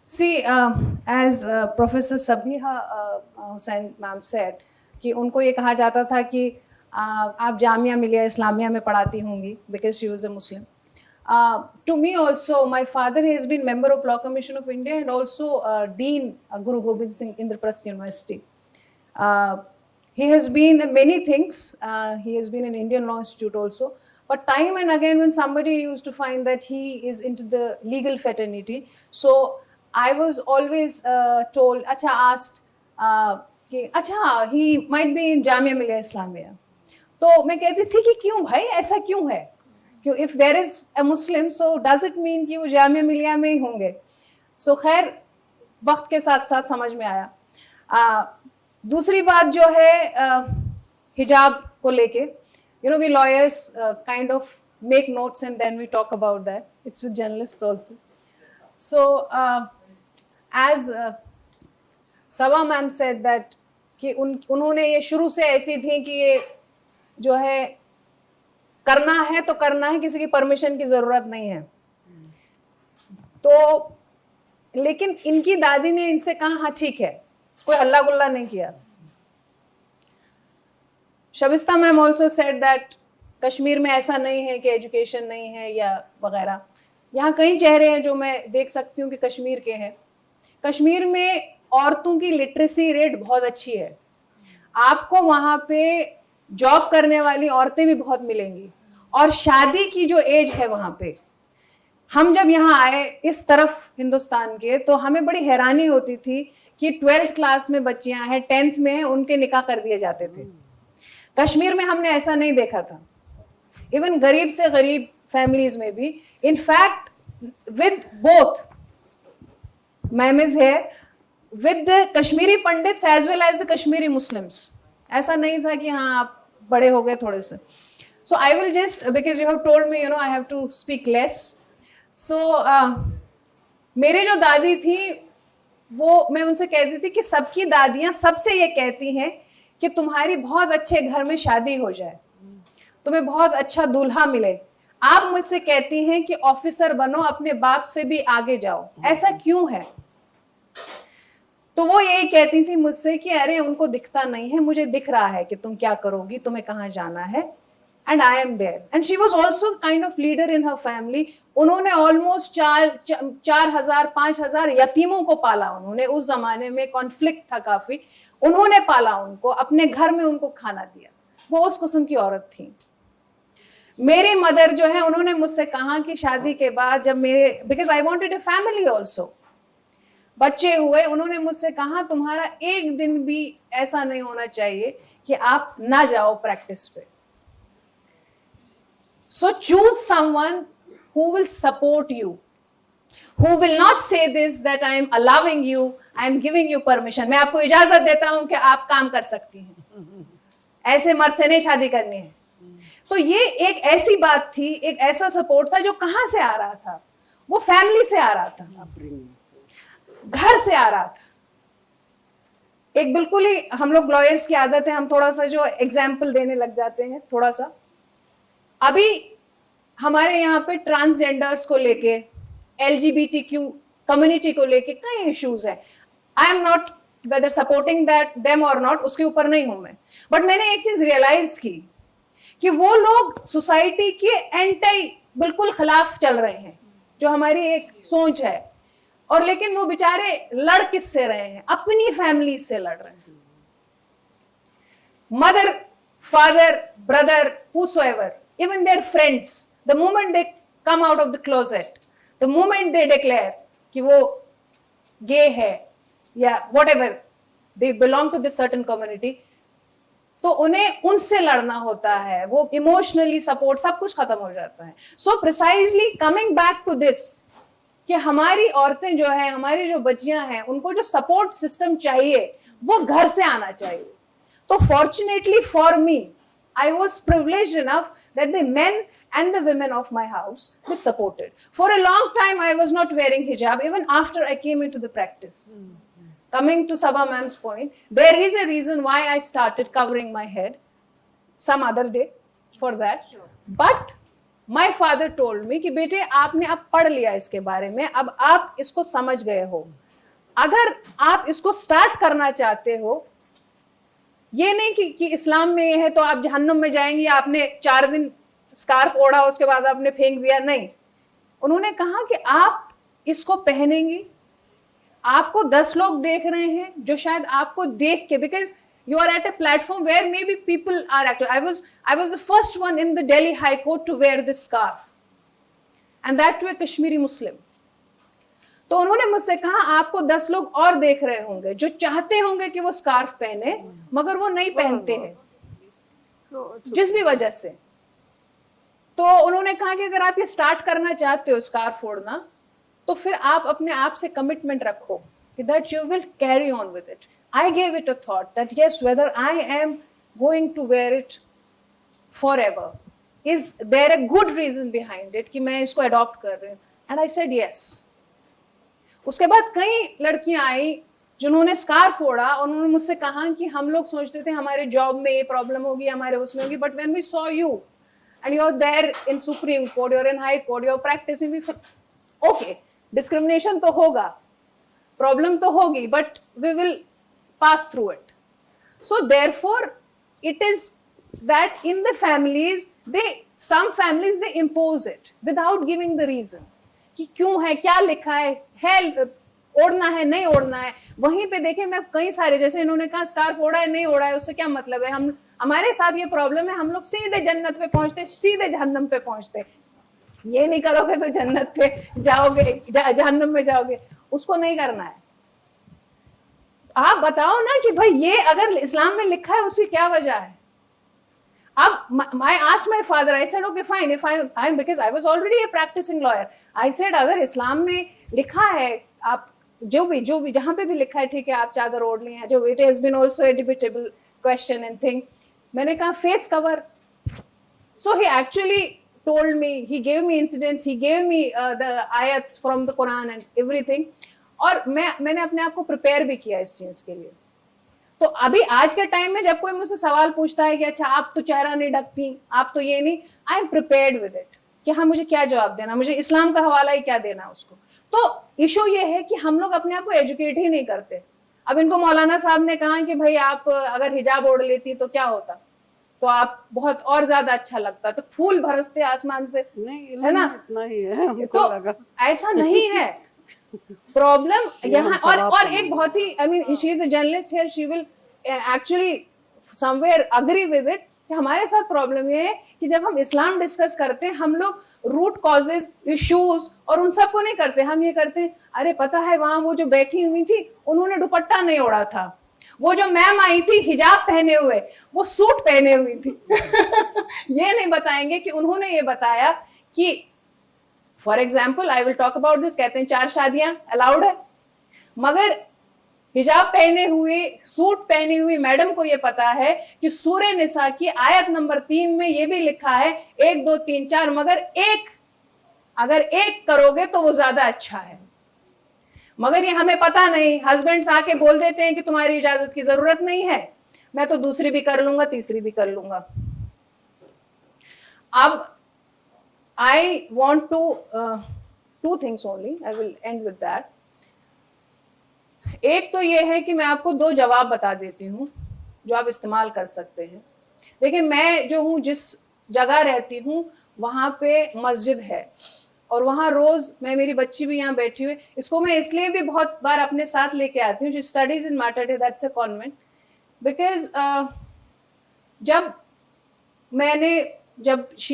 see, as Professor Sabiha Hussain ma'am said कि उनको ये कहा जाता था कि आप जामिया मिलिया इस्लामिया में पढ़ाती होंगी because she was a Muslim. To me also, my father has been member of Law Commission of India and also Dean Guru Gobind Singh Indraprasth University. He has been many things. He has been in Indian Law Institute also. But time and again, when somebody used to find that he is into the legal fraternity, so I was always told, asked, he might be in Jamia Millia Islamia. तो मैं कहती थी कि क्यों भाई, ऐसा क्यों है? क्यों, if there is a Muslim, so does it mean कि वो जामिया मिलिया में ही होंगे? So खैर वक्त के साथ साथ समझ में आया। दूसरी बात जो है हिजाब को लेके, you know, we lawyers kind of make notes and then we talk about that. It's with journalists also. So as Sabha ma'am said that कि उन्होंने ये शुरू से ऐसी थी कि ये जो है करना है तो करना है, किसी की परमिशन की जरूरत नहीं है। तो लेकिन इनकी दादी ने इनसे कहा हाँ ठीक है, कोई हल्ला गुल्ला नहीं किया। Shabista ma'am also said that Kashmir में ऐसा नहीं है कि एजुकेशन नहीं है या वगैरह। यहाँ कई चेहरे हैं जो मैं देख सकती हूँ कि कश्मीर के हैं। कश्मीर में औरतों की लिटरेसी रेट बहुत अच्छी है। आपको वहाँ पे जॉब करने वाली औरतें भी बहुत मिलेंगी, और शादी की जो एज है वहाँ पे, हम जब यहाँ आए इस तरफ हिंदुस्तान के, तो हमें बड़ी हैरानी होती थी कि 12th क्लास में बच्चियां हैं, 10th में हैं, उनके निकाह कर दिए जाते थे। कश्मीर में हमने ऐसा नहीं देखा था। इवन गरीब से गरीब फैमिलीज में भी, in fact with both ma'am is here, with the Kashmiri Pandits as well as the Kashmiri Muslims. ऐसा नहीं था कि हाँ आप बड़े हो गए थोड़े से. So I will just, because you have told me, I have to speak less. So मेरे जो दादी थी वो मैं उनसे कहती थी कि सबकी दादियां सबसे ये कहती हैं कि तुम्हारी बहुत अच्छे घर में शादी हो जाए, तुम्हें बहुत अच्छा दूल्हा मिले. आप मुझसे कहती हैं कि ऑफिसर बनो, अपने बाप से भी आगे जाओ, ऐसा क्यों है? तो वो यही कहती थी मुझसे कि अरे उनको दिखता नहीं है, मुझे दिख रहा है कि तुम क्या करोगी, तुम्हें कहाँ जाना है, and I am there. And she was also kind of leader in her family. उन्होंने ऑलमोस्ट 4,000-5,000 यतीमों को पाला. उन्होंने उस जमाने में कॉन्फ्लिक्ट था काफी, उन्होंने पाला उनको, अपने घर में उनको खाना दिया. वो उस किस्म की औरत थी. मेरी मदर जो है उन्होंने मुझसे कहा कि शादी के बाद जब मेरे, because I wanted a family also, बच्चे हुए, उन्होंने मुझसे कहा तुम्हारा एक दिन भी ऐसा नहीं होना चाहिए कि आप ना जाओ प्रैक्टिस पे. So choose someone who will support you, who will not say this that I am allowing you, I am giving you permission. मैं आपको इजाजत देता हूं कि आप काम कर सकती हैं, ऐसे मर्द से नहीं शादी करनी है. तो ये एक ऐसी बात थी, एक ऐसा सपोर्ट था जो कहां से आ रहा था? वो फैमिली से आ रहा था, घर से आ रहा था. एक बिल्कुल ही, हम लोग लॉयर्स की आदत है, हम थोड़ा सा जो एग्जाम्पल देने लग जाते हैं थोड़ा सा. अभी हमारे यहाँ पे ट्रांसजेंडर्स को लेके, LGBTQ कम्युनिटी को लेके कई इश्यूज है. I am not whether supporting that them और नॉट, उसके ऊपर नहीं हूं मैं, बट मैंने एक चीज रियलाइज की कि वो लोग सोसाइटी के एंटी, बिल्कुल खिलाफ चल रहे हैं, जो हमारी एक सोच है. और लेकिन वो बेचारे लड़ किससे रहे हैं? अपनी फैमिली से लड़ रहे हैं. Mother, father, brother, whosoever, even their friends, the moment they come out of the closet, the moment they declare कि वो gay है या whatever, they belong to this certain community, तो उन्हें उनसे लड़ना होता है. वो इमोशनली सपोर्ट सब कुछ खत्म हो जाता है. So precisely coming back to this, कि हमारी औरतें जो है, हमारी जो बच्चियां हैं, उनको जो सपोर्ट सिस्टम चाहिए वो घर से आना चाहिए. तो fortunately for me, I was privileged enough that the men and the women of my house were supported. For a long time, I was not wearing hijab, even after I came into the practice. Coming to Sabha ma'am's point, there is a reason why I started covering my head some other day for that. But my father told me कि बेटे आपने अब पढ़ लिया इसके बारे में, अब आप इसको समझ गए हो, अगर आप इसको स्टार्ट करना चाहते हो, ये नहीं कि इस्लाम में ये है तो आप जहन्नुम में जाएंगे, आपने 4 दिन स्कार्फ ओढ़ा उसके बाद आपने फेंक दिया. नहीं, उन्होंने कहा कि आप इसको पहनेंगी, आपको 10 लोग देख रहे हैं जो शायद आपको देख के, because you are at a platform where maybe people are actually, I was the first one in the Delhi High Court to wear this scarf, and that to a Kashmiri Muslim. तो उन्होंने मुझसे कहा आपको 10 लोग और देख रहे होंगे जो चाहते होंगे कि वो स्कार्फ पहने, मगर वो नहीं पहनते हैं जिस भी वजह से. तो उन्होंने कहा कि अगर आप ये स्टार्ट करना चाहते हो स्कार्फ ओढ़ना, तो फिर आप अपने आप से कमिटमेंट रखो कि that you will carry on with it. I gave it a thought that yes, whether I am going to wear it forever, is there a good reason behind it कि मैं इसको adopt कर रही हूँ? And I said yes. उसके बाद कई लड़कियां आई जिन्होंने स्कार्फ ओढ़ा और उन्होंने मुझसे कहा कि हम लोग सोचते थे हमारे जॉब में ये प्रॉब्लम होगी, हमारे उसमें होगी, but when we saw you and you're there in Supreme Court, you're in High Court, you're practicing, we felt okay, discrimination तो होगा, प्रॉब्लम तो होगी, but we will pass through it. So therefore it is that in the families, some families they impose it without giving the reason कि क्यों है, क्या लिखा है, ओढ़ना है, नहीं ओढ़ना है. वहीं पे देखे मैं कई सारे, जैसे इन्होंने कहा स्कार्फ ओढ़ा है, नहीं ओढ़ा है, उससे क्या मतलब है? हमारे साथ ये प्रॉब्लम है, हम लोग सीधे जन्नत पे पहुंचते, सीधे जहन्नम पे पहुंचते. ये नहीं करोगे तो जन्नत पे जाओगे, जहन्नम में जाओगे, उसको नहीं करना है. आप बताओ ना कि भाई ये अगर इस्लाम में लिखा है उसकी क्या वजह है? अब I asked my father, I said okay fine, if I'm because I was already a practicing lawyer, I said अगर इस्लाम में लिखा है आप जो भी जहां पे भी लिखा है ठीक है आप चादर ओढ़ ली हैं, जो it has been also a debatable question and thing, मैंने कहा face cover. So he actually told me, he gave me incidents, he gave me the ayats from the Quran and everything. और मैंने अपने आप को प्रिपेयर भी किया इस चीज के लिए. तो अभी आज के टाइम में जब कोई मुझसे सवाल पूछता है कि अच्छा आप तो चेहरा नहीं ढकती, आप तो ये नहीं, I am prepared with it कि हाँ मुझे क्या जवाब देना, मुझे इस्लाम का हवाला ही क्या देना उसको. तो इशू ये है कि हम लोग अपने आप को एजुकेट ही नहीं करते. अब इनको मौलाना साहब ने कहा कि भाई आप अगर हिजाब ओढ़ लेती तो क्या होता, तो आप बहुत और ज्यादा अच्छा लगता, तो फूल बरसते आसमान से, नहीं है ना? इतना ही है हमको तो लगा. ऐसा नहीं है. प्रॉब्लम यहाँ और एक बहुत ही I mean she is a journalist here, she will actually somewhere agree with it कि हमारे साथ प्रॉब्लम ये है कि जब हम इस्लाम डिस्कस करते हैं हम लोग रूट कॉजेज इश्यूज और उन सबको नहीं करते. हम ये करते हैं अरे पता है वहां वो जो बैठी हुई थी उन्होंने दुपट्टा नहीं ओढ़ा था, वो जो मैम आई थी हिजाब पहने हुए, वो सूट पहने हुई थी. ये नहीं बताएंगे कि उन्होंने ये बताया कि for example I will talk about this, कहते हैं 4 शादियां अलाउड है, मगर हिजाब पहने हुए सूट पहनी हुई मैडम को ये पता है कि सूरह निसा की आयत नंबर 3 में ये भी लिखा है 1 2 3 4, मगर अगर एक करोगे तो वो ज्यादा अच्छा है. मगर ये हमें पता नहीं, हस्बैंड्स आके बोल देते हैं कि तुम्हारी इजाजत की जरूरत नहीं है, मैं तो दूसरी भी कर लूंगा तीसरी भी कर लूंगा. अब I want to 2 things only, I will end with that. एक तो ये है कि मैं आपको 2 जवाब बता देती हूं जो आप इस्तेमाल कर सकते हैं. देखिए मैं जो हूं जिस जगह रहती हूं वहां पे मस्जिद है और वहां रोज मेरी बच्ची भी यहाँ बैठी हुई, इसको मैं इसलिए भी बहुत बार अपने साथ लेके आती हूँ. She studies in Mater Dei, that's a convent. Because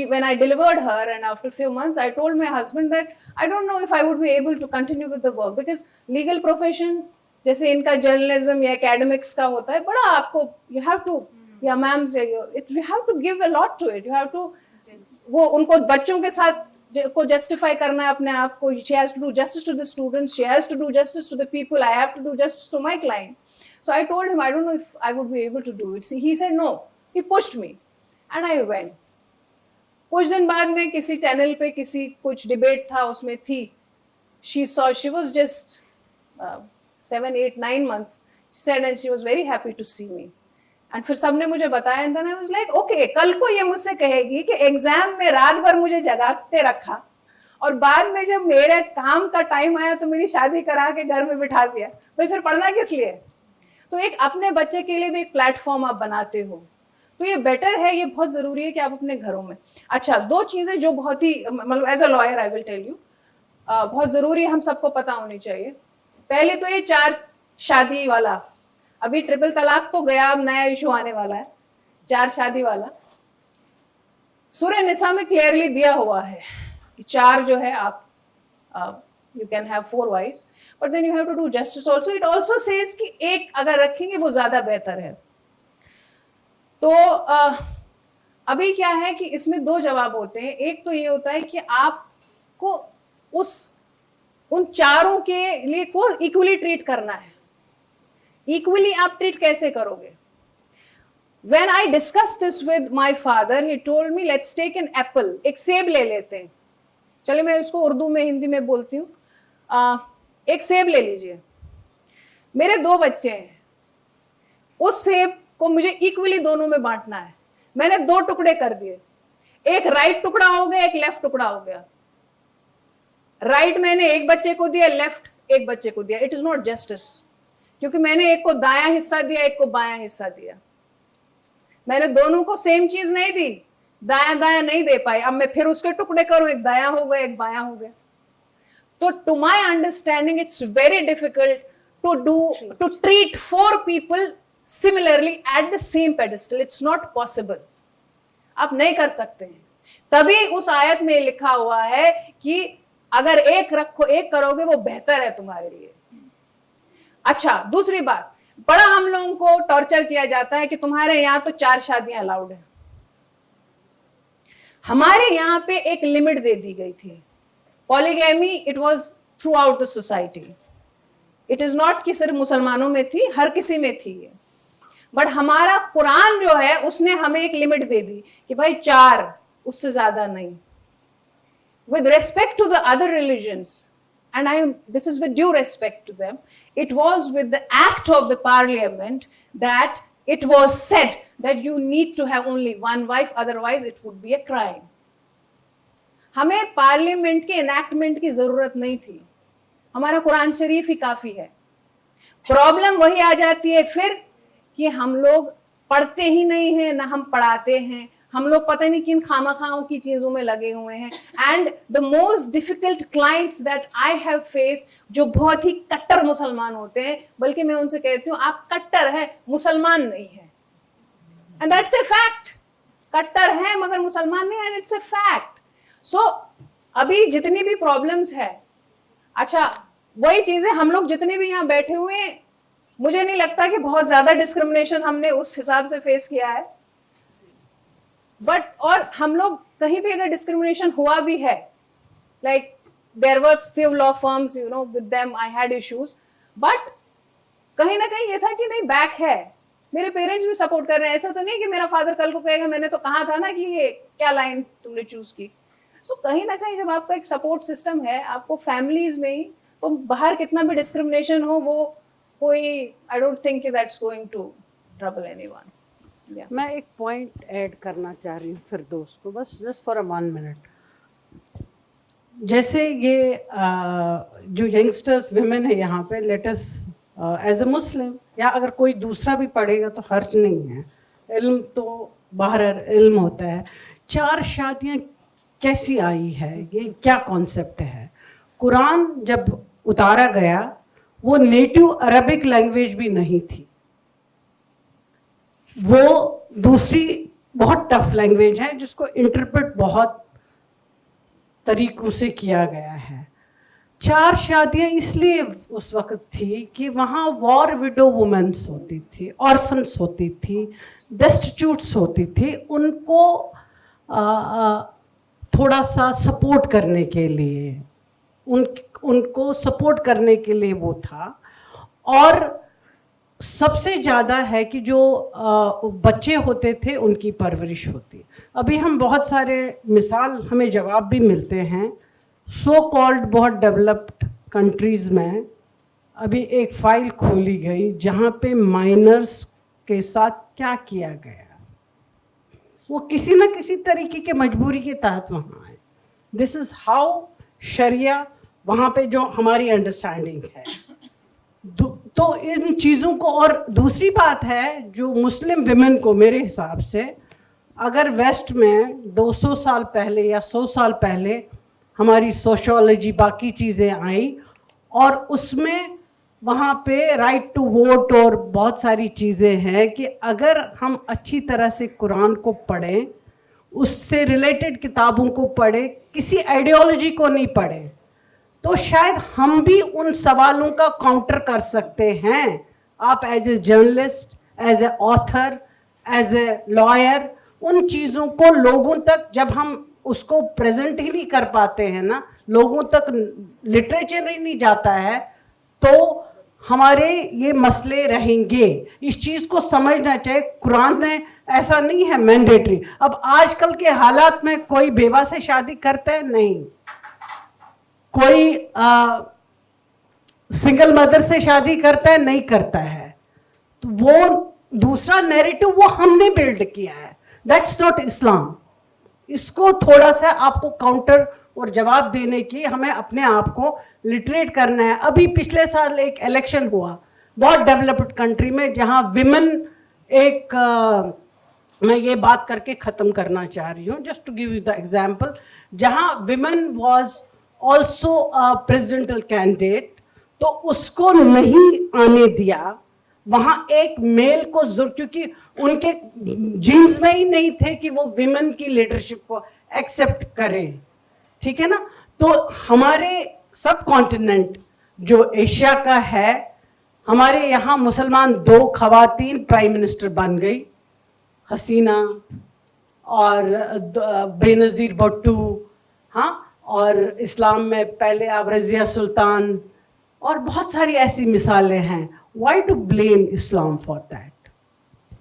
when I delivered her and after a few months I told my husband that I don't know if I would be able to continue with the work because legal profession जैसे इनका journalism या academics का होता है बड़ा, आपको you have to, या ma'am से you have to give a lot to it, you have to, वो उनको बच्चों के साथ को जस्टिफाई करना है अपने आप को. she has to do justice to the students, she has to do justice to the people, I have to do justice to my client. So I told him I don't know if I would be able to do it. He said no, he pushed me and I went. कुछ दिन बाद में किसी channel पे किसी कुछ debate था, उसमें थी, she was just 7 8 9 months, she said, and she was very happy to see me. And फिर सबने मुझे बताया and then I was like okay, कल को ये मुझसे कहेगी कि एग्जाम में रात भर मुझे जगाते रखा और बाद में जब मेरे काम का टाइम आया तो मेरी शादी करा के घर में बिठा दिया, भाई फिर पढ़ना किस लिए? तो एक अपने बच्चे के लिए भी एक प्लेटफॉर्म आप बनाते हो तो ये बेटर है, ये बहुत जरूरी है कि आप अपने घरों में. अच्छा 2 चीजें जो बहुत ही मतलब as a lawyer I will tell you बहुत जरूरी हम सबको पता होनी चाहिए. पहले तो ये 4 शादी वाला, अभी ट्रिपल तलाक तो गया, अब नया इशू आने वाला है 4 शादी वाला. सूरह निसा में क्लियरली दिया हुआ है कि 4 जो है आप you can have 4 wives, but then you have to do justice also. It also says कि एक अगर रखेंगे वो ज्यादा बेहतर है. तो अभी क्या है कि इसमें 2 जवाब होते हैं. एक तो ये होता है कि आपको उन 4 के लिए को इक्वली ट्रीट करना है. इक्वली आप ट्रीट कैसे करोगे? When I discussed this with my father, he told me let's take an apple. एक सेब ले लेते हैं. चलिए मैं उसको उर्दू में हिंदी में बोलती हूँ. एक सेब ले लीजिए, मेरे 2 बच्चे हैं, उस सेब को मुझे इक्वली दोनों में बांटना है. मैंने 2 टुकड़े कर दिए, एक राइट टुकड़ा हो गया, एक लेफ्ट टुकड़ा हो गया. राइट मैंने एक बच्चे को दिया, लेफ्ट एक बच्चे को दिया. इट इज नॉट जस्टिस, क्योंकि मैंने एक को दायां हिस्सा दिया, एक को बायां हिस्सा दिया. मैंने दोनों को सेम चीज नहीं दी, दायां दायां नहीं दे पाई. अब मैं फिर उसके टुकड़े करूं, एक दायां हो गया एक बायां हो गया. तो to my understanding it's very difficult to treat 4 people similarly at the same pedestal. It's not possible. आप नहीं कर सकते हैं. तभी उस आयत में लिखा हुआ है कि अगर एक करोगे वो बेहतर है तुम्हारे लिए. अच्छा दूसरी बात, बड़ा हम लोगों को टॉर्चर किया जाता है कि तुम्हारे यहां तो 4 शादियां अलाउड है. हमारे यहां पे एक लिमिट दे दी गई थी. Polygamy it was through out the society. It is not कि सिर्फ मुसलमानों में थी, हर किसी में थी ये। बट हमारा कुरान जो है उसने हमें एक लिमिट दे दी कि भाई 4, उससे ज्यादा नहीं। With respect to the other religions, and this is with due respect to them, it was with the act of the parliament that it was said that you need to have only one wife, otherwise it would be a crime. हमें parliament के enactment की जरूरत नहीं थी, हमारा कुरान शरीफ ही काफी है। Problem वही आ जाती है फिर कि हम लोग पढ़ते ही नहीं हैं, ना हम पढ़ाते हैं, हम लोग पता नहीं किन खामाखाओं की चीजों में लगे हुए हैं। And the most difficult clients that I have faced, जो बहुत ही कट्टर मुसलमान होते हैं, बल्कि मैं उनसे कहती हूँ आप कट्टर हैं, मुसलमान नहीं है। एंड दैट्स ए फैक्ट, कट्टर हैं मगर मुसलमान नहीं, एंड इट्स ए फैक्ट। सो अभी जितनी भी प्रॉब्लम्स है, अच्छा वही चीजें हम लोग जितने भी यहाँ बैठे हुए हैं, मुझे नहीं लगता कि बहुत ज्यादा डिस्क्रिमिनेशन हमने उस हिसाब से फेस किया है। बट और हम लोग कहीं भी अगर डिस्क्रिमिनेशन हुआ भी है, like there were few law firms, you know, with them I had issues, but कहीं ना कहीं ये था कि नहीं बैक है, मेरे पेरेंट्स भी सपोर्ट कर रहे हैं। ऐसा तो नहीं कि मेरा फादर कल को कहेगा मैंने तो कहा था ना कि ये क्या लाइन तुमने चूज की। सो कहीं ना कहीं जब आपका एक सपोर्ट सिस्टम है, आपको फैमिलीज में ही, तो बाहर कितना भी डिस्क्रिमिनेशन हो, वो कोई, I don't think that's going to trouble anyone. मैं एक पॉइंट ऐड करना चाह रही हूँ फिरदौस को, बस जस्ट फॉर 1 मिनट। जैसे ये जो यंगस्टर्स विमेन है यहाँ पे, लेट अस एज अ मुस्लिम, या अगर कोई दूसरा भी पढ़ेगा तो हर्ज नहीं है, इल्म तो बाहर इल्म होता है। 4 शादियाँ कैसी आई है, ये क्या कॉन्सेप्ट है? कुरान जब उतारा गया वो नेटिव अरबिक लैंग्वेज भी नहीं थी, वो दूसरी बहुत टफ लैंग्वेज है जिसको इंटरप्रेट बहुत तरीकों से किया गया है। 4 शादियां इसलिए उस वक्त थी कि वहाँ वॉर विडो वुमेन्स होती थी, ऑर्फन्स होती थी, डेस्टिट्यूट्स होती थी, उनको थोड़ा सा सपोर्ट करने के लिए, उनको सपोर्ट करने के लिए वो था। और सबसे ज़्यादा है कि जो बच्चे होते थे उनकी परवरिश होती। अभी हम बहुत सारे मिसाल हमें जवाब भी मिलते हैं सो कॉल्ड बहुत डेवलप्ड कंट्रीज़ में। अभी एक फाइल खोली गई जहाँ पे माइनर्स के साथ क्या किया गया, वो किसी न किसी तरीके के मजबूरी के तहत वहाँ है। दिस इज़ हाउ शरिया वहाँ पे जो हमारी अंडरस्टैंडिंग है। तो इन चीज़ों को, और दूसरी बात है जो मुस्लिम विमेन को, मेरे हिसाब से अगर वेस्ट में 200 साल पहले या 100 साल पहले हमारी सोशियोलॉजी बाकी चीज़ें आई और उसमें वहाँ पे राइट टू वोट और बहुत सारी चीज़ें हैं कि अगर हम अच्छी तरह से कुरान को पढ़ें, उससे रिलेटेड किताबों को पढ़ें, किसी आइडियोलॉजी को नहीं पढ़ें, तो शायद हम भी उन सवालों का काउंटर कर सकते हैं। आप as a journalist, as a author, as a lawyer, उन चीज़ों को लोगों तक, जब हम उसको प्रेजेंट ही नहीं कर पाते हैं ना, लोगों तक लिटरेचर ही नहीं जाता है, तो हमारे ये मसले रहेंगे। इस चीज़ को समझना चाहिए। कुरान ने ऐसा नहीं है मैंडेटरी। अब आजकल के हालात में कोई बेवा से शादी करता है? नहीं। कोई सिंगल मदर से शादी करता है? नहीं करता है। तो वो दूसरा नैरेटिव वो हमने बिल्ड किया है, दैट्स नॉट इस्लाम। इसको थोड़ा सा आपको काउंटर और जवाब देने की हमें अपने आप को लिटरेट करना है। अभी पिछले साल एक इलेक्शन हुआ बहुत डेवलप्ड कंट्री में, जहां विमेन एक मैं ये बात करके ख़त्म करना चाह रही हूँ, just to give you the example, जहां women was also a presidential candidate, तो उसको नहीं आने दिया। वहाँ एक मेल को क्योंकि उनके जीन्स में ही नहीं थे कि वो विमेन की लीडरशिप को एक्सेप्ट करें, ठीक है ना। तो हमारे सब कॉन्टिनेंट जो एशिया का है, हमारे यहाँ मुसलमान 2 खवातीन प्राइम मिनिस्टर बन गई, हसीना और बेनज़ीर भुट्टो, हाँ, और इस्लाम में पहले आप रज़िया सुल्तान और बहुत सारी ऐसी मिसालें हैं. Why to blame Islam for that?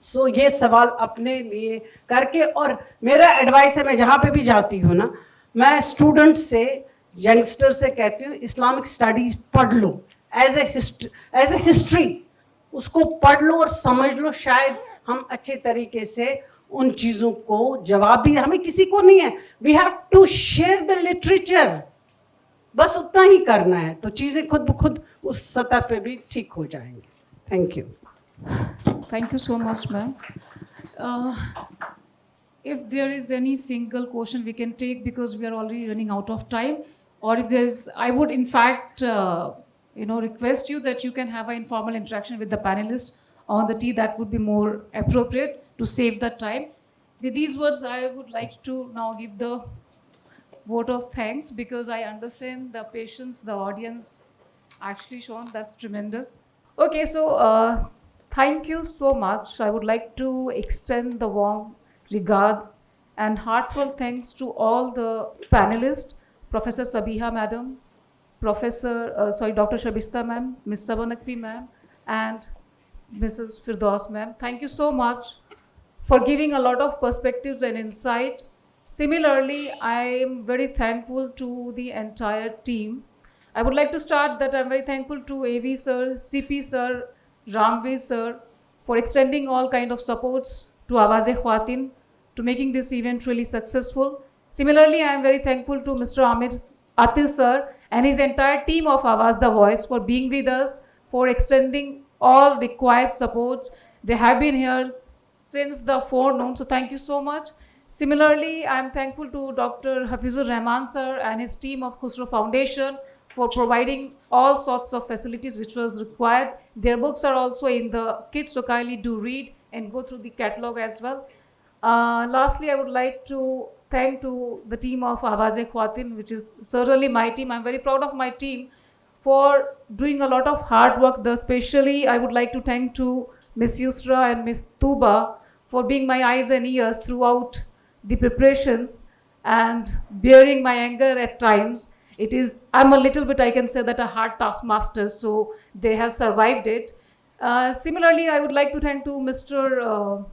सो ये सवाल अपने लिए करके, और मेरा एडवाइस है, मैं जहाँ पे भी जाती हूँ ना, मैं स्टूडेंट से, यंगस्टर से कहती हूँ, इस्लामिक स्टडीज पढ़ लो एज ए हिस्ट्री, उसको पढ़ लो और समझ लो, शायद हम अच्छे तरीके से उन चीज़ों को जवाब भी, हमें किसी को नहीं है, we have to share the literature, बस उतना ही करना है, तो चीज़ें खुद ब खुद उस सतह पे भी ठीक हो जाएंगी. Thank you. Thank you so much, ma'am. If there is any single question we can take, because we are already running out of time, or if there is, I would in fact, request you that you can have an informal interaction with the panelists on the tea. That would be more appropriate to save the time. With these words, I would like to now give the vote of thanks, because I understand the patience the audience actually shown. That's tremendous. Okay, so thank you so much. I would like to extend the warm regards and heartfelt thanks to all the panelists, Professor Sabiha Madam, Dr. Shabista Ma'am, Ms. Saba Naqvi Ma'am, and Mrs. Firdaus Ma'am. Thank you so much for giving a lot of perspectives and insight. Similarly, I am very thankful to the entire team. I would like to start that I'm very thankful to AV sir, CP sir, Ramveer sir, for extending all kind of supports to Awaz-e-Khwateen to making this event really successful. Similarly, I am very thankful to Mr. Amir Atil sir and his entire team of Awaz the Voice for being with us, for extending all required supports. They have been here since the forenoon, so thank you so much. Similarly, I am thankful to Dr. Hafizur Rahman sir and his team of Khusro Foundation for providing all sorts of facilities which was required. Their books are also in the kit, so kindly do read and go through the catalog as well. Lastly, I would like to thank to the team of Awaz-e-Khwateen, which is certainly my team. I'm very proud of my team for doing a lot of hard work. Especially, I would like to thank to Miss Yusra and Miss Tuba for being my eyes and ears throughout the preparations and bearing my anger at times. I'm a little bit, I can say that, a hard taskmaster, so they have survived it. Similarly, I would like to thank to Mr.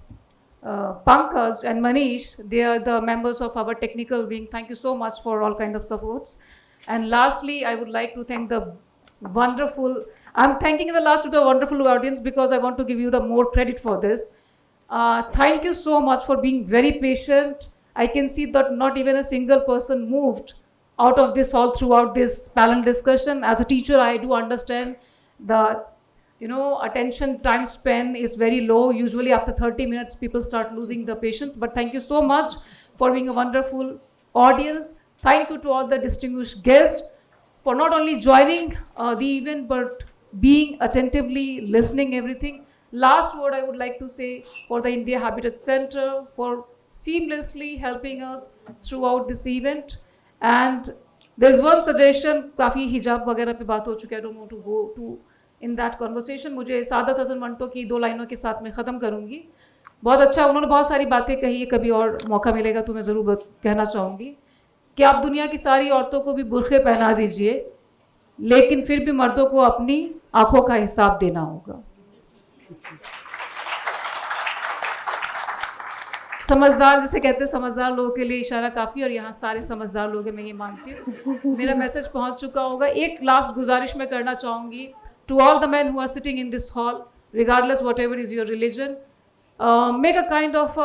Pankaj and Manish. They are the members of our technical wing. Thank you so much for all kind of supports. And lastly, I would like to thank the wonderful, I'm thanking the last to the wonderful audience, because I want to give you the more credit for this. Thank you so much for being very patient. I can see that not even a single person moved out of this hall throughout this panel discussion. As a teacher, I do understand the attention time span is very low. Usually after 30 minutes, people start losing the patience. But thank you so much for being a wonderful audience. Thank you to all the distinguished guests for not only joining the event, but being attentively listening everything. Last word I would like to say for the India Habitat Center for seamlessly helping us throughout this event. And there's one suggestion, काफ़ी हिजाब वगैरह पे बात हो चुकी है, I don't want to go to in that conversation. मुझे सादत हसन मंटो की 2 लाइनों के साथ में ख़त्म करूँगी. बहुत अच्छा, उन्होंने बहुत सारी बातें कही है, कभी और मौका मिलेगा तो मैं ज़रूर कहना चाहूँगी कि आप दुनिया की सारी औरतों को भी बुर्खे पहना दीजिए, लेकिन फिर भी मर्दों को अपनी आँखों का हिसाब देना होगा. समझदार, जिसे कहते हैं समझदार लोगों के लिए इशारा काफ़ी, और यहाँ सारे समझदार लोग हैं, मैं ये मानती हूँ. मेरा मैसेज पहुँच चुका होगा. एक लास्ट गुजारिश मैं करना चाहूँगी to all the man who are sitting in this hall, regardless whatever is your religion, make a kind of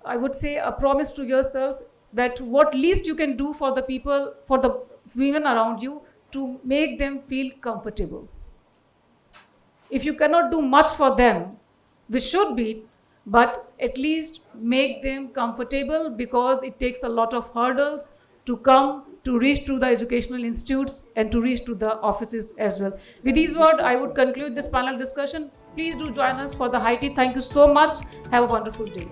I would say a promise to yourself that what least you can do for the people, for the women around you, to make them feel comfortable. If you cannot do much for them, which should be, but at least make them comfortable, because it takes a lot of hurdles to come to reach to the educational institutes and to reach to the offices as well. With these words, I would conclude this panel discussion. Please do join us for the high tea. Thank you so much. Have a wonderful day.